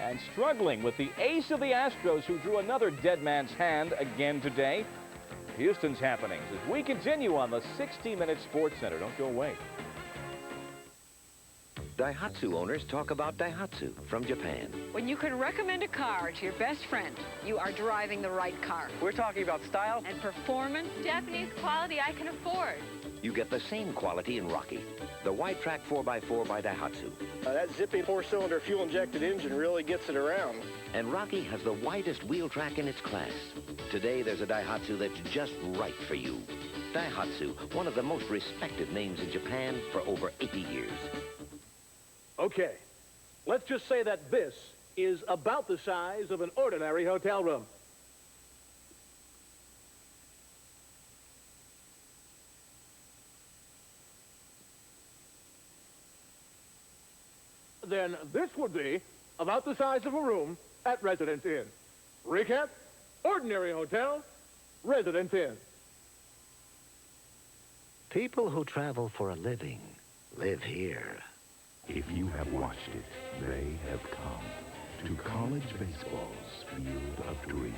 Speaker 2: And struggling with the ace of the Astros, who drew another dead man's hand again today. Houston's happenings as we continue on the 60-minute Sports Center. Don't go away.
Speaker 14: Daihatsu owners talk about Daihatsu from Japan.
Speaker 5: When you can recommend a car to your best friend, you are driving the right car.
Speaker 16: We're talking about style
Speaker 5: and performance.
Speaker 6: Japanese quality I can afford.
Speaker 14: You get the same quality in Rocky, the wide-track 4x4 by Daihatsu.
Speaker 1: That zippy four-cylinder fuel-injected engine really gets it around.
Speaker 14: And Rocky has the widest wheel track in its class. Today, there's a Daihatsu that's just right for you. Daihatsu, one of the most respected names in Japan for over 80 years.
Speaker 7: Okay, let's just say that this is about the size of an ordinary hotel room. Then this would be about the size of a room at Residence Inn. Recap, ordinary hotel, Residence Inn.
Speaker 24: People who travel for a living live here.
Speaker 25: If you have watched it, they have come to college baseball's Field of Dreams.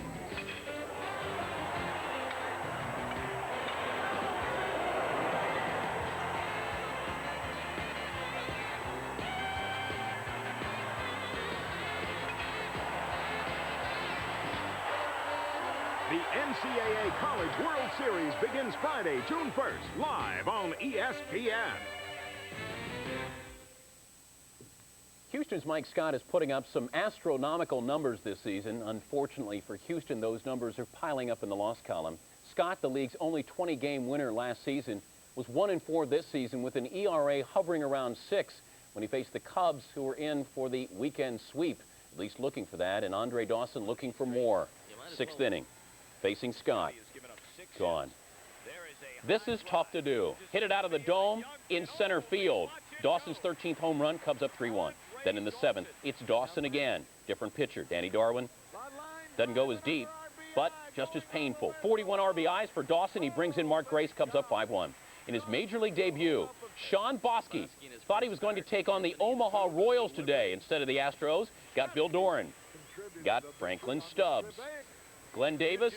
Speaker 19: The NCAA College World Series begins Friday, June 1st, live on ESPN.
Speaker 3: Houston's Mike Scott is putting up some astronomical numbers this season. Unfortunately for Houston, those numbers are piling up in the loss column. Scott, the league's only 20-game winner last season, was 1-4 this season with an ERA hovering around 6 when he faced the Cubs, who were in for the weekend sweep, at least looking for that, and Andre Dawson looking for more. 6th inning, facing Scott. Gone. This is tough to do. Hit it out of the dome in center field. Dawson's 13th home run, Cubs up 3-1. Then in the 7th, it's Dawson again. Different pitcher, Danny Darwin. Doesn't go as deep, but just as painful. 41 RBIs for Dawson. He brings in Mark Grace, Cubs up 5-1. In his major league debut, Sean Bosky thought he was going to take on the Omaha Royals today instead of the Astros. Got Bill Doran. Got Franklin Stubbs. Glenn Davis?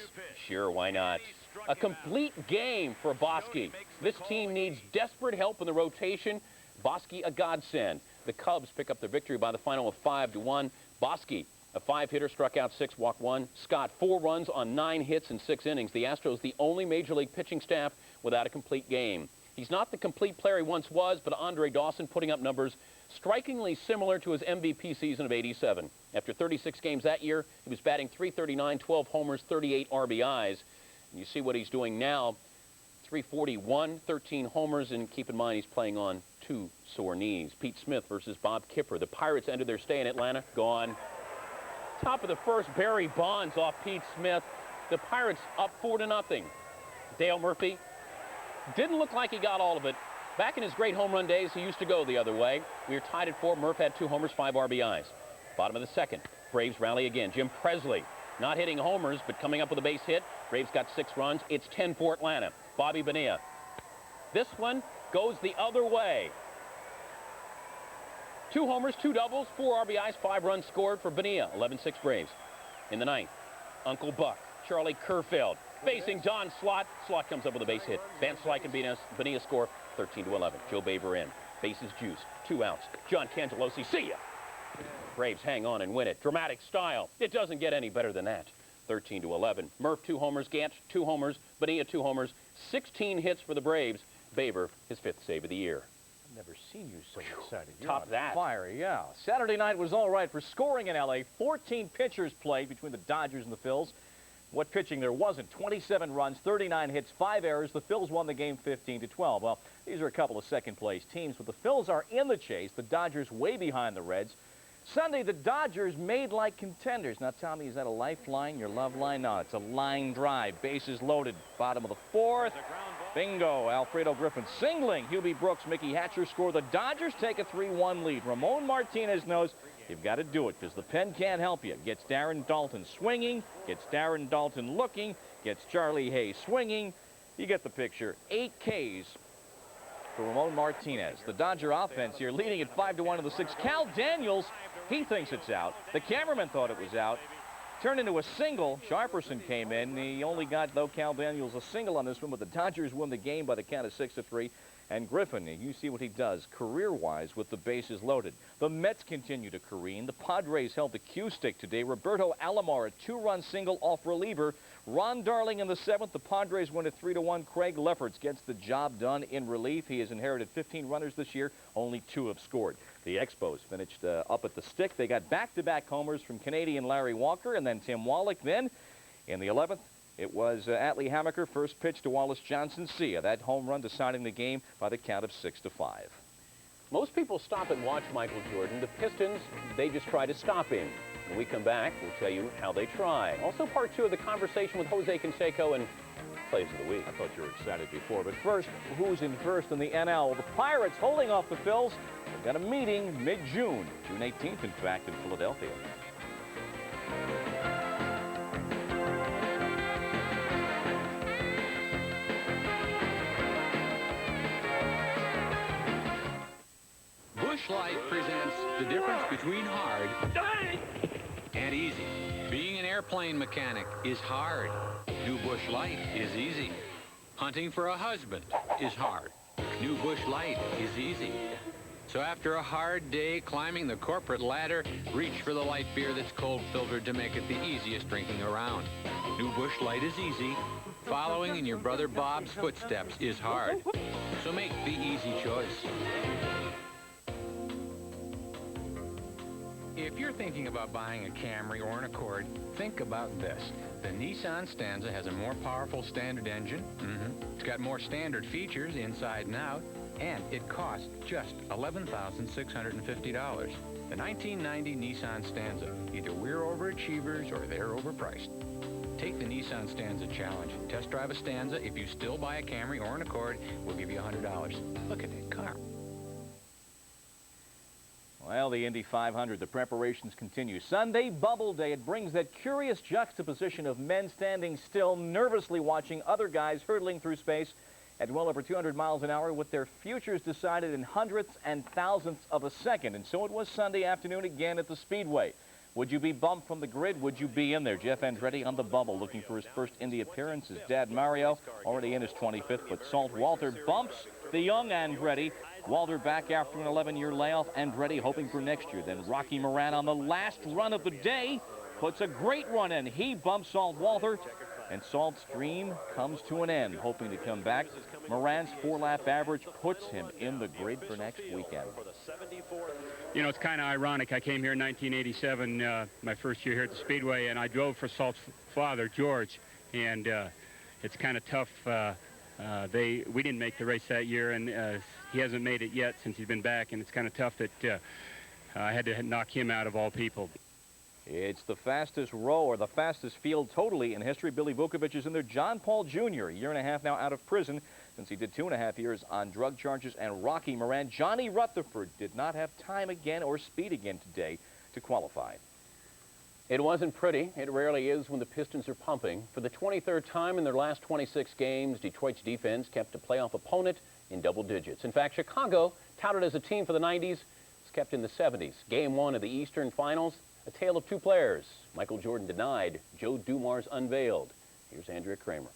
Speaker 3: Sure, why not? A complete game for Bosky. This team needs desperate help in the rotation. Bosky, a godsend. The Cubs pick up the victory by the final of 5-1. Bosky, a 5-hitter, struck out 6, walked 1. Scott, 4 runs on 9 hits in 6 innings. The Astros, the only major league pitching staff without a complete game. He's not the complete player he once was, but Andre Dawson putting up numbers strikingly similar to his MVP season of '87. After 36 games that year, he was batting .339, 12 homers, 38 RBIs. And you see what he's doing now, .341, 13 homers, and keep in mind he's playing on 2 sore knees. Pete Smith versus Bob Kipper. The Pirates ended their stay in Atlanta. Gone. Top of the first, Barry Bonds off Pete Smith. The Pirates up 4-0. Dale Murphy didn't look like he got all of it. Back in his great home run days, he used to go the other way. We were tied at 4. Murph had 2 homers, 5 RBIs. Bottom of the 2nd, Braves rally again. Jim Presley not hitting homers, but coming up with a base hit. Braves got 6 runs. It's 10 for Atlanta. Bobby Bonilla. This one goes the other way. 2 homers, 2 doubles, 4 RBIs, 5 runs scored for Bonilla. 11-6 Braves. In the 9th, Uncle Buck, Charlie Kerfeld, facing Don Slott. Slott comes up with a base hit. Van Slyke and Bonilla score 13-11. Joe Baver in. Bases juiced. 2 outs. John Cangelosi, see ya. Braves hang on and win it. Dramatic style. It doesn't get any better than that. 13-11. Murph 2 homers. Gant 2 homers. Bonilla 2 homers. 16 hits for the Braves. Baver, his 5th save of the year.
Speaker 2: I've never seen you so excited. You're
Speaker 3: Top
Speaker 2: on
Speaker 3: that.
Speaker 2: Fire, yeah. Saturday night was all right for scoring in L.A. 14 pitchers played between the Dodgers and the Phils. What pitching there wasn't. 27 runs, 39 hits, 5 errors. The Phils won the game 15-12. Well, these are a couple of second-place teams, but the Phils are in the chase. The Dodgers way behind the Reds. Sunday, the Dodgers made like contenders. Now, Tommy, is that a lifeline, your love line? No, it's a line drive. Bases loaded. Bottom of the 4th. Bingo. Alfredo Griffin singling. Hubie Brooks, Mickey Hatcher score. The Dodgers take a 3-1 lead. Ramon Martinez knows you've got to do it because the pen can't help you. Gets Darren Dalton swinging. Gets Darren Dalton looking. Gets Charlie Hayes swinging. You get the picture. 8 Ks for Ramon Martinez. The Dodger offense here leading at 5-1 in the 6th. Cal Daniels, he thinks it's out. The cameraman thought it was out. turned into a single. Sharperson came in. He only got, though, Cal Daniels a single on this one, but the Dodgers won the game by the count of 6-3. And Griffin, you see what he does career-wise with the bases loaded. The Mets continue to careen. The Padres held the cue stick today. Roberto Alomar, a 2-run single off reliever. Ron Darling in the 7th. The Padres win at 3-1. Craig Lefferts gets the job done in relief. He has inherited 15 runners this year. Only 2 have scored. The Expos finished up at the stick. They got back-to-back homers from Canadian Larry Walker and then Tim Wallach. Then in the 11th, it was Atlee Hammaker, first pitch to Wallace Johnson. That home run deciding the game by the count of 6-5.
Speaker 3: Most people stop and watch Michael Jordan. The Pistons, they just try to stop him. When we come back, we'll tell you how they try. Also, part 2 of the conversation with Jose Canseco and Plays of the Week.
Speaker 2: I thought you were excited before, but first, who's in first in the NL? The Pirates holding off the Phils. They've got a meeting mid-June, June 18th, in fact, in Philadelphia.
Speaker 4: Busch Light presents the difference between hard and easy. Being an airplane mechanic is hard. New Busch Light is easy. Hunting for a husband is hard. New Busch Light is easy. So after a hard day climbing the corporate ladder, reach for the light beer that's cold filtered to make it the easiest drinking around. New Busch Light is easy. Following in your brother Bob's footsteps is hard. So make the easy choice. If you're thinking about buying a Camry or an Accord, think about this. The Nissan Stanza has a more powerful standard engine. It's got more standard features inside and out, and it costs just $11,650. The 1990 Nissan Stanza. Either we're overachievers or they're overpriced. Take the Nissan Stanza challenge. Test drive a Stanza. If you still buy a Camry or an Accord, we'll give you $100. Look at that car.
Speaker 2: Well, the Indy 500, the preparations continue. Sunday, Bubble Day. It brings that curious juxtaposition of men standing still, nervously watching other guys hurtling through space at well over 200 miles an hour with their futures decided in hundredths and thousandths of a second. And so it was Sunday afternoon again at the Speedway. Would you be bumped from the grid? Would you be in there? Jeff Andretti on the bubble looking for his first Indy appearance. His dad, Mario, already in his 25th, but Salt Walter bumps the young Andretti. Walter back after an 11-year layoff. Andretti hoping for next year. Then Rocky Moran on the last run of the day puts a great run in. He bumps Salt Walter, and Salt's dream comes to an end, hoping to come back. Moran's 4-lap average puts him in the grid for next weekend.
Speaker 8: You know, it's kind of ironic. I came here in 1987, my first year here at the Speedway, and I drove for Salt's father, George, and it's kind of tough. We didn't make the race that year, and he hasn't made it yet since he's been back, and it's kind of tough that I had to knock him out of all people.
Speaker 2: It's the fastest row or the fastest field totally in history. Billy Vukovich is in there. John Paul Jr., a year and a half now out of prison since he did 2.5 years on drug charges. And Rocky Moran, Johnny Rutherford, did not have time again or speed again today to qualify.
Speaker 3: It wasn't pretty. It rarely is when the Pistons are pumping. For the 23rd time in their last 26 games, Detroit's defense kept a playoff opponent in double digits. In fact, Chicago, touted as a team for the 90s, was kept in the 70s. Game 1 of the Eastern Finals, a tale of two players. Michael Jordan denied, Joe Dumars unveiled. Here's Andrea Kramer.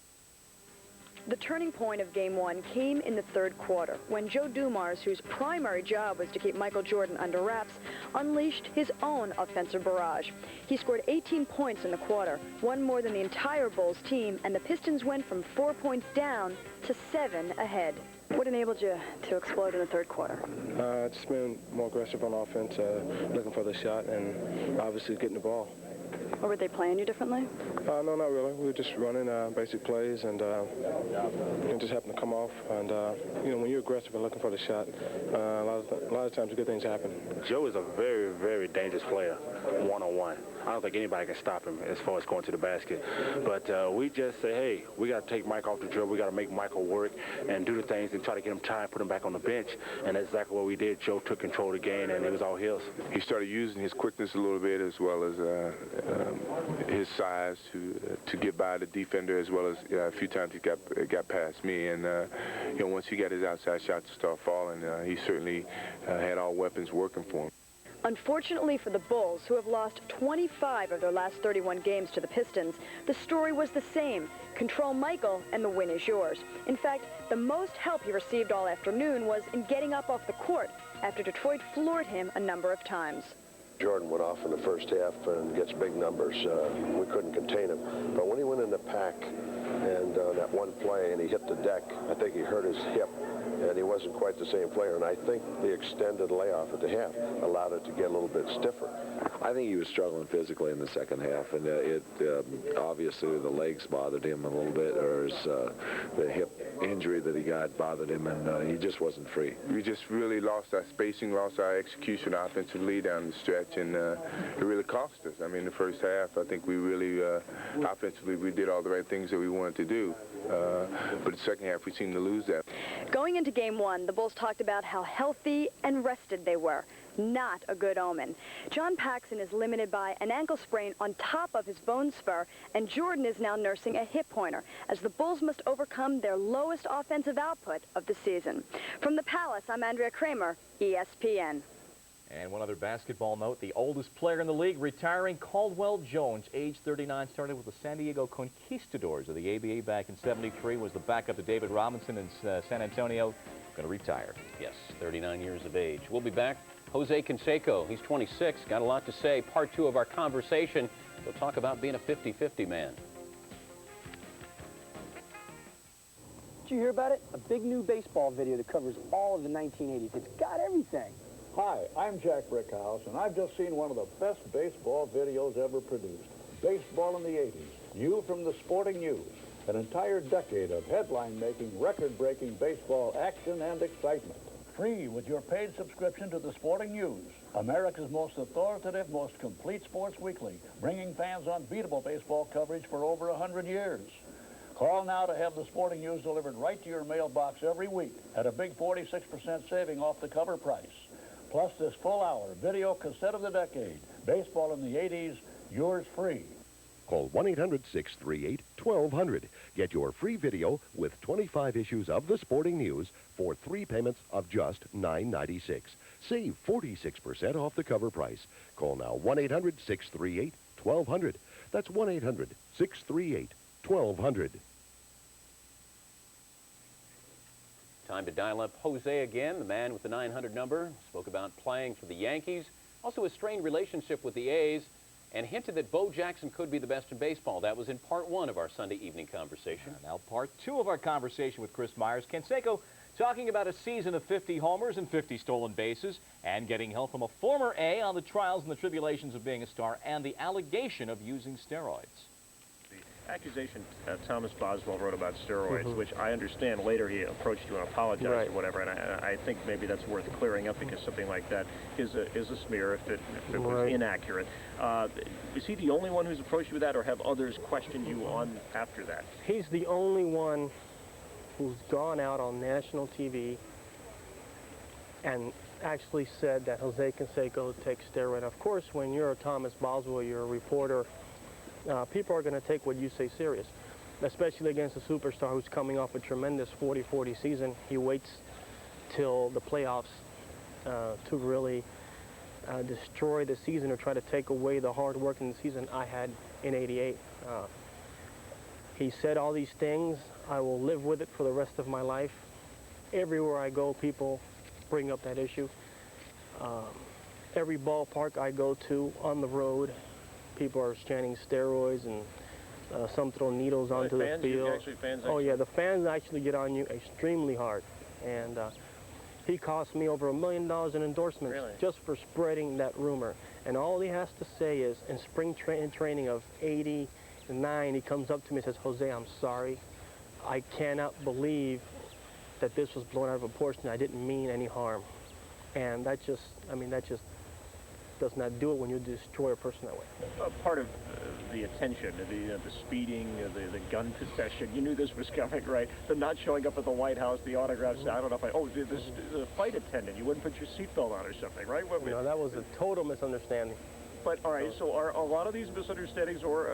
Speaker 9: The turning point of Game 1 came in the third quarter, when Joe Dumars, whose primary job was to keep Michael Jordan under wraps, unleashed his own offensive barrage. He scored 18 points in the quarter, one more than the entire Bulls team, and the Pistons went from 4 points down to 7 ahead. What enabled you to explode in the third quarter?
Speaker 10: Just being more aggressive on offense, looking for the shot, and obviously getting the ball.
Speaker 9: Or were they playing you differently?
Speaker 10: No, not really. We were just running basic plays, and it just happened to come off. And you know, when you're aggressive and looking for the shot, a lot of times good things happen.
Speaker 11: Joe is a very, very dangerous player, one-on-one. I don't think anybody can stop him as far as going to the basket. But we just say, hey, we got to take Mike off the dribble. We got to make Michael work and do the things and try to get him tired, put him back on the bench. And that's exactly what we did. Joe took control of the game, and it was all his.
Speaker 26: He started using his quickness a little bit, as well as his size to get by the defender, as well as a few times he got past me. And you know, once he got his outside shot to start falling, he certainly had all weapons working for him.
Speaker 9: Unfortunately for the Bulls, who have lost 25 of their last 31 games to the Pistons, the story was the same. Control Michael and the win is yours. In fact, the most help he received all afternoon was in getting up off the court after Detroit floored him a number of times.
Speaker 12: Jordan went off in the first half and gets big numbers. We couldn't contain him. But when he went in the pack and that one play and he hit the deck, I think he hurt his hip and he wasn't quite the same player. And I think the extended layoff at the half allowed it to get a little bit stiffer.
Speaker 13: I think he was struggling physically in the second half, and obviously the legs bothered him a little bit, or the hip injury that he got bothered him, and he just wasn't free.
Speaker 26: We just really lost our spacing, lost our execution offensively down the stretch, and it really cost us. I mean, the first half, I think we really, offensively, we did all the right things that we wanted to do. But the second half, we seemed to lose that.
Speaker 9: Going into Game 1, the Bulls talked about how healthy and rested they were. Not a good omen. John Paxson is limited by an ankle sprain on top of his bone spur, and Jordan is now nursing a hip pointer, as the Bulls must overcome their lowest offensive output of the season. From the Palace, I'm Andrea Kramer, ESPN.
Speaker 2: And one other basketball note, the oldest player in the league retiring, Caldwell Jones, age 39, started with the San Diego Conquistadors of the ABA back in '73, was the backup to David Robinson in San Antonio, going to retire.
Speaker 3: Yes, 39 years of age. We'll be back. Jose Canseco, he's 26, got a lot to say. Part 2 of our conversation, we'll talk about being a 50-50 man.
Speaker 16: Did you hear about it? A big new baseball video that covers all of the 1980s. It's got everything.
Speaker 15: Hi, I'm Jack Brickhouse, and I've just seen one of the best baseball videos ever produced. Baseball in the 80s, new from the Sporting News. An entire decade of headline-making, record-breaking baseball action and excitement. Free with your paid subscription to the Sporting News, America's most authoritative, most complete sports weekly, bringing fans unbeatable baseball coverage for over 100 years. Call now to have the Sporting News delivered right to your mailbox every week at a big 46% saving off the cover price. Plus this full-hour video cassette of the decade, Baseball in the 80s, yours free.
Speaker 17: Call 1-800-638-1200. Get your free video with 25 issues of the Sporting News for 3 payments of just $9.96. Save 46% off the cover price. Call now 1-800-638-1200. That's 1-800-638-1200.
Speaker 3: Time to dial up Jose again, the man with the 900 number. Spoke about playing for the Yankees, also a strained relationship with the A's, and hinted that Bo Jackson could be the best in baseball. That was in part 1 of our Sunday evening conversation.
Speaker 2: Now part 2 of our conversation with Chris Myers. Canseco talking about a season of 50 homers and 50 stolen bases, and getting help from a former A on the trials and the tribulations of being a star, and the allegation of using steroids.
Speaker 18: Accusation Thomas Boswell wrote about steroids, which I understand later he approached you and apologized or whatever, and I think maybe that's worth clearing up, because something like that is a smear if it was inaccurate. Is he the only one who's approached you with that, or have others questioned you on after that?
Speaker 1: He's the only one who's gone out on national TV and actually said that Jose Canseco takes steroid. Of course, when you're a Thomas Boswell, you're a reporter, people are going to take what you say serious, especially against a superstar who's coming off a tremendous 40-40 season. He waits till the playoffs to really destroy the season or try to take away the hard work in the season I had in '88. He said all these things. I will live with it for the rest of my life. Everywhere I go, people bring up that issue. Every ballpark I go to on the road, people are chanting steroids, and some throw needles onto the field. Oh yeah, the fans actually get on you extremely hard. And he cost me over $1 million in endorsements just for spreading that rumor. And all he has to say is, in spring training of '89, he comes up to me and says, Jose, I'm sorry. I cannot believe that this was blown out of proportion. I didn't mean any harm. And that just, I mean, that just does not do it when you destroy a person that way.
Speaker 18: Part of the attention, the speeding, the gun possession, you knew this was coming, right? The not showing up at the White House, the autographs, I don't know if the flight attendant, you wouldn't put your seatbelt on or something, right?
Speaker 1: You know, that was a total misunderstanding.
Speaker 18: But, all right, so are a lot of these misunderstandings, or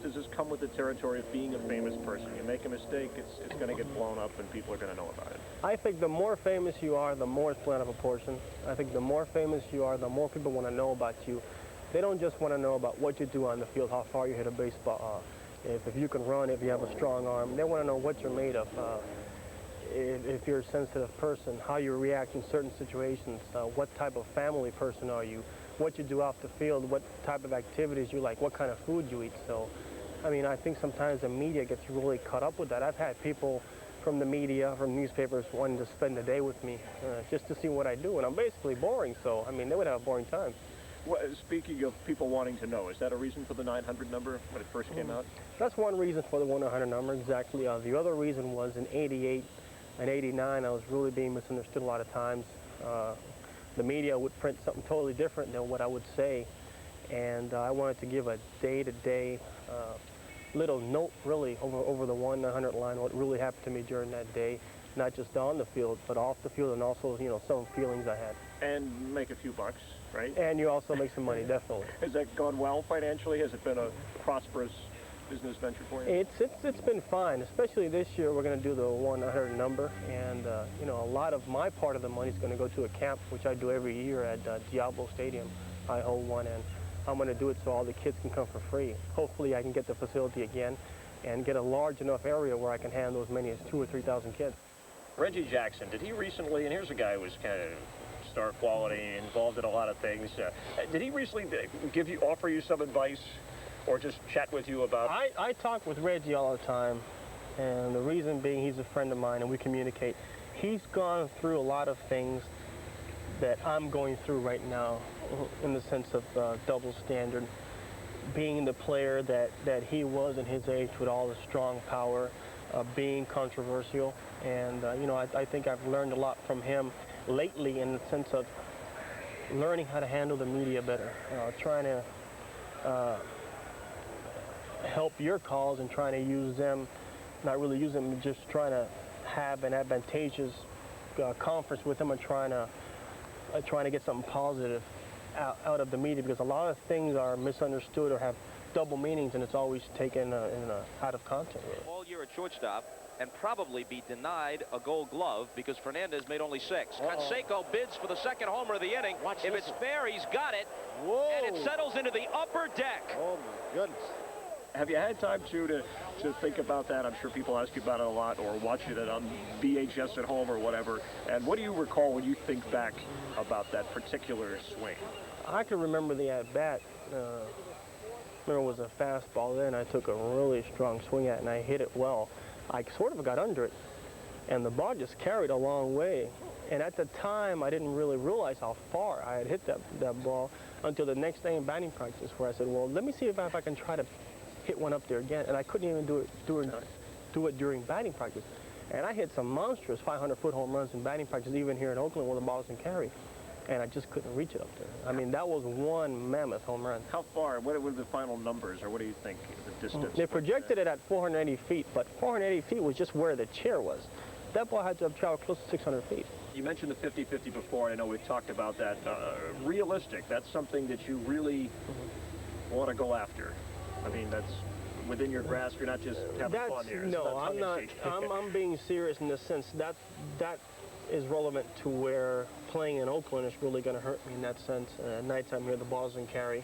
Speaker 18: does this come with the territory of being a famous person? You make a mistake, it's going to get blown up and people are going to know about it.
Speaker 1: I think the more famous you are, the more it's blown out of proportion. I think the more famous you are, the more people want to know about you. They don't just want to know about what you do on the field, how far you hit a baseball, if you can run, if you have a strong arm. They want to know what you're made of. If you're a sensitive person, how you react in certain situations, what type of family person are you, what you do off the field, what type of activities you like, what kind of food you eat. So, I mean, I think sometimes the media gets really caught up with that. I've had people from the media, from newspapers, wanting to spend the day with me just to see what I do, and I'm basically boring, so, I mean, they would have a boring time.
Speaker 18: Well, speaking of people wanting to know, is that a reason for the 900 number when it first came out?
Speaker 1: That's one reason for the 100 number, exactly. The other reason was in '88 and '89, I was really being misunderstood a lot of times. The media would print something totally different than what I would say, and I wanted to give a day-to-day little note, really, over the 100 line, what really happened to me during that day, not just on the field, but off the field, and also, you know, some feelings I had.
Speaker 18: And make a few bucks, right?
Speaker 1: And you also make some money, definitely.
Speaker 18: Has that gone well financially? Has it been a prosperous business venture for you?
Speaker 1: It's been fine, especially this year. We're going to do the 100 number, and you know, a lot of my part of the money is going to go to a camp, which I do every year at Diablo Stadium. I hold one, and I'm going to do it so all the kids can come for free. Hopefully, I can get the facility again and get a large enough area where I can handle as many as 2,000 or 3,000 kids.
Speaker 18: Reggie Jackson, did he recently, and here's a guy who was kind of star quality, involved in a lot of things. Did he recently offer you some advice, or just chat with you about?
Speaker 1: I talk with Reggie all the time, and the reason being he's a friend of mine and we communicate. He's gone through a lot of things that I'm going through right now, in the sense of double standard, being the player that he was in his age with all the strong power, being controversial, and you know, I think I've learned a lot from him lately in the sense of learning how to handle the media better, trying to help your cause and trying to use them, not really use them, just trying to have an advantageous conference with them and trying to get something positive out of the media, because a lot of things are misunderstood or have double meanings, and it's always taken out of context.
Speaker 5: All year at shortstop, and probably be denied a Gold Glove because Fernandez made only 6. Canseco bids for the second homer of the inning. If it's fair, he's got it. Whoa. And it settles into the upper deck.
Speaker 18: Oh, my goodness. Have you had time to think about that? I'm sure people ask you about it a lot, or watch it on VHS at home or whatever. And what do you recall when you think back about that particular swing?
Speaker 1: I can remember the at-bat. Remember it was a fastball then. I took a really strong swing at it, and I hit it well. I sort of got under it, and the ball just carried a long way. And at the time, I didn't really realize how far I had hit that ball until the next day in batting practice, where I said, well, let me see if I can try to hit one up there again. And I couldn't even do it during batting practice. And I hit some monstrous 500-foot home runs in batting practice, even here in Oakland, where the balls can carry. And I just couldn't reach it up there. I mean, that was one mammoth home run.
Speaker 18: How far? What were the final numbers, or what do you think the distance?
Speaker 1: They projected it at 480 feet, but 480 feet was just where the chair was. That ball had to have traveled close to 600 feet.
Speaker 18: You mentioned the 50-50 before, and I know we've talked about that. Realistic, that's something that you really want to go after. I mean, that's within your grasp. You're not just having fun here.
Speaker 1: No, I'm not. I'm being serious in the sense that is relevant to where playing in Oakland is really going to hurt me in that sense. Nighttime here, the balls can carry.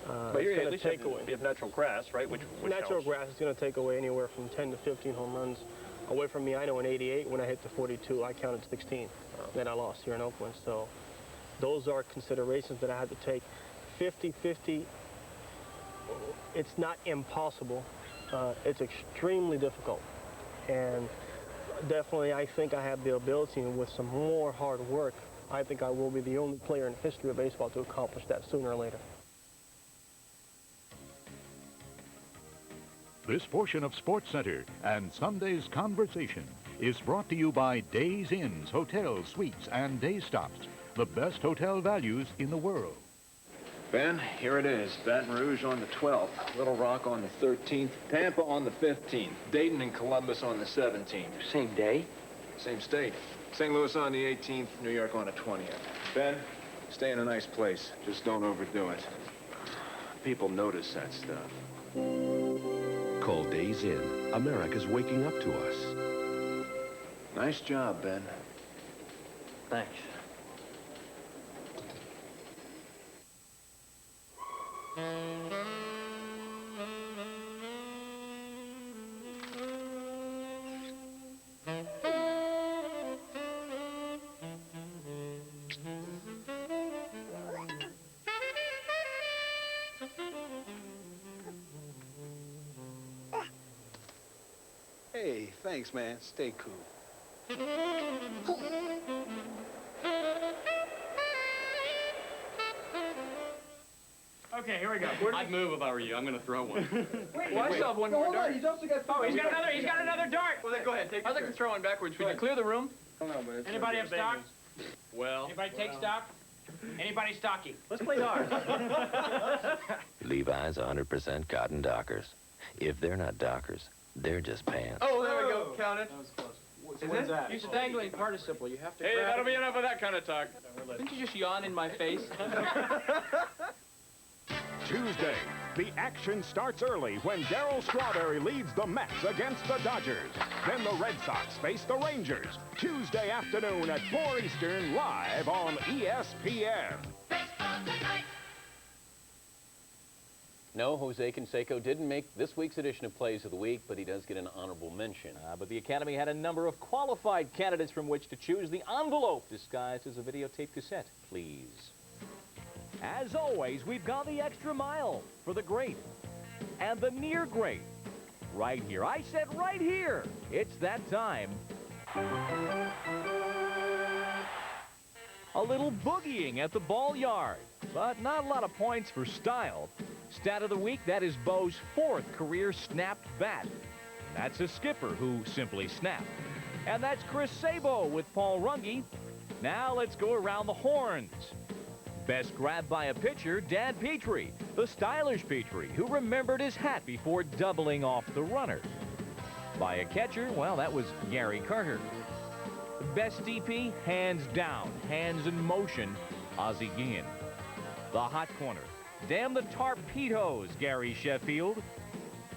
Speaker 18: But you're at least you have natural grass, right? Which
Speaker 1: natural
Speaker 18: helps.
Speaker 1: grass is going to take away anywhere from 10 to 15 home runs away from me. I know in '88 when I hit the 42, I counted 16 that I lost here in Oakland. So those are considerations that I had to take. 50-50, it's not impossible. It's extremely difficult. And definitely, I think I have the ability, and with some more hard work, I think I will be the only player in the history of baseball to accomplish that sooner or later.
Speaker 6: This portion of SportsCenter and Sunday's Conversation is brought to you by Days Inns, Hotels, Suites, and Day Stops, the best hotel values in the world.
Speaker 20: Ben, here it is. Baton Rouge on the 12th, Little Rock on the 13th, Tampa on the 15th, Dayton and Columbus on the 17th.
Speaker 16: Same day?
Speaker 20: Same state. St. Louis on the 18th, New York on the 20th. Ben, Stay in a nice place. Just don't overdo it. People notice that stuff.
Speaker 25: Call Days In. America's waking up to us.
Speaker 20: Nice job, Ben.
Speaker 16: Thanks.
Speaker 7: Hey, thanks, man. Stay cool.
Speaker 8: Okay, here we go.
Speaker 14: I'd move if I were you. I'm going to throw one.
Speaker 8: Wait, I still have one more dart.
Speaker 14: He's also got...
Speaker 8: Oh, he's got another dart.
Speaker 14: Well, then go ahead. I'd like to throw one backwards. Would you clear the room?
Speaker 8: Anybody have stock?
Speaker 14: Well...
Speaker 8: Anybody take stock? Anybody stocky?
Speaker 14: Let's play hard.
Speaker 21: Levi's 100% cotton Dockers. If they're not Dockers, they're just pants.
Speaker 14: Oh, there we go. Count it. That was close. What's that?
Speaker 8: Use a dangling participle. You have to
Speaker 14: Hey,
Speaker 8: grab
Speaker 14: that'll
Speaker 8: it.
Speaker 14: be enough of that kind of talk. Didn't you just yawn in my face?
Speaker 19: Tuesday, the action starts early when Darryl Strawberry leads the Mets against the Dodgers. Then the Red Sox face the Rangers. Tuesday afternoon at 4 Eastern, live on ESPN.
Speaker 3: No, Jose Canseco didn't make this week's edition of Plays of the Week, but he does get an honorable mention.
Speaker 2: But the Academy had a number of qualified candidates from which to choose. The envelope disguised as a videotape cassette, please. As always, we've gone the extra mile for the great and the near great. Right here. I said right here. It's that time. A little boogieing at the ball yard, but not a lot of points for style. Stat of the week, that is Bo's 4th career snapped bat. That's a skipper who simply snapped. And that's Chris Sabo with Paul Runge. Now let's go around the horns. Best grab by a pitcher, Dan Petrie, the stylish Petrie, who remembered his hat before doubling off the runner. By a catcher, well, that was Gary Carter. Best DP, hands down, hands in motion, Ozzie Guillen. The hot corner, damn the torpedoes, Gary Sheffield.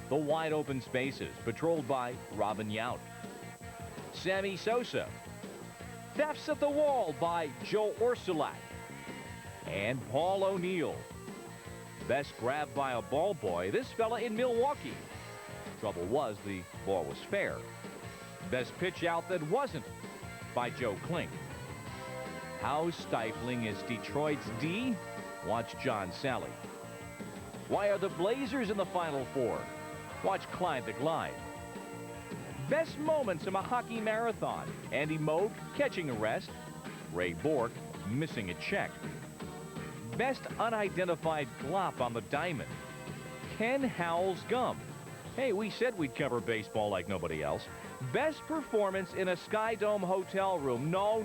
Speaker 2: The wide open spaces, patrolled by Robin Yount. Sammy Sosa. Thefts at the wall by Joe Orsulat. And Paul O'Neill. Best grab by a ball boy, this fella in Milwaukee. Trouble was, the ball was fair. Best pitch out that wasn't, by Joe Klink. How stifling is Detroit's D? Watch John Sally. Why are the Blazers in the Final Four? Watch Clyde the Glide. Best moments in a hockey marathon. Andy Moog catching a rest. Ray Bourque missing a check. Best unidentified glop on the diamond. Ken Howell's gum. Hey, we said we'd cover baseball like nobody else. Best performance in a Sky Dome hotel room. No.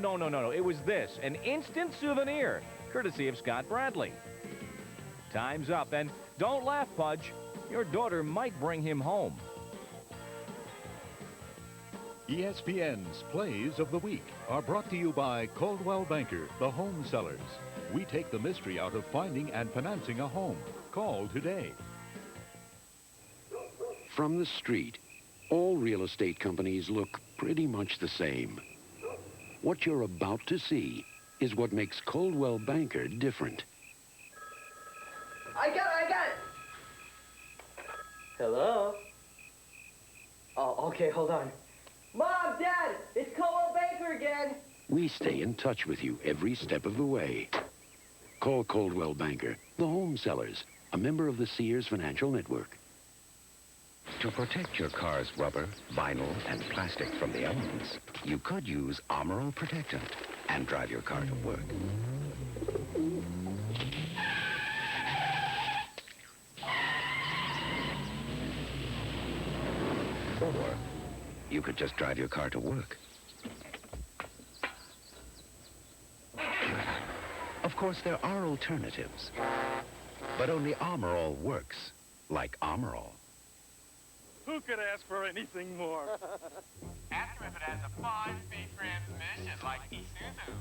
Speaker 2: It was this, an instant souvenir, courtesy of Scott Bradley. Time's up, and don't laugh, Pudge. Your daughter might bring him home.
Speaker 6: ESPN's Plays of the Week are brought to you by Coldwell Banker, the home sellers. We take the mystery out of finding and financing a home. Call today.
Speaker 25: From the street, all real estate companies look pretty much the same. What you're about to see is what makes Coldwell Banker different.
Speaker 16: I got it! Hello? Oh, okay, hold on. Mom, Dad, it's Coldwell Banker again!
Speaker 25: We stay in touch with you every step of the way. Call Coldwell Banker, the home sellers, a member of the Sears Financial Network. To protect your car's rubber, vinyl, and plastic from the elements, you could use Armor All Protectant and drive your car to work. Or you could just drive your car to work. Of course, there are alternatives, but only Armor All works like Armor All.
Speaker 22: Who could ask for anything more?
Speaker 23: Ask him if it has a 5-speed transmission like Isuzu.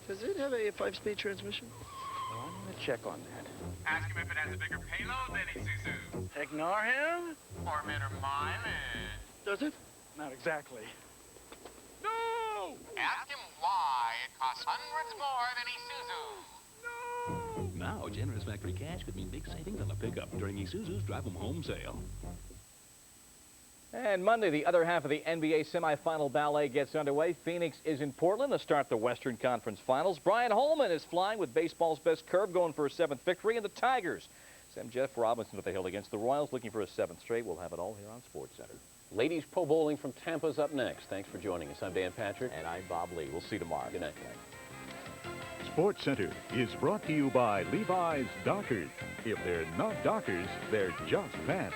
Speaker 4: Does it have a 5-speed transmission?
Speaker 10: Well, I'm going to check on that.
Speaker 11: Ask him if it has a bigger payload than Isuzu.
Speaker 22: Ignore him?
Speaker 11: Or better mileage.
Speaker 22: Does it? Not exactly.
Speaker 11: No! Ask him why it costs hundreds more than Isuzu.
Speaker 12: Now, generous factory cash could mean big savings on the pickup during Isuzu's Drive 'em Home sale.
Speaker 2: And Monday, the other half of the NBA semifinal ballet gets underway. Phoenix is in Portland to start the Western Conference Finals. Brian Holman is flying with baseball's best curve, going for a 7th victory. And the Tigers send Jeff Robinson to the hill against the Royals, looking for a 7th straight. We'll have it all here on SportsCenter.
Speaker 3: Ladies Pro Bowling from Tampa's up next. Thanks for joining us. I'm Dan Patrick.
Speaker 2: And I'm Bob Lee. We'll see you tomorrow.
Speaker 3: Good night.
Speaker 6: SportsCenter is brought to you by Levi's Dockers. If they're not Dockers, they're just pants.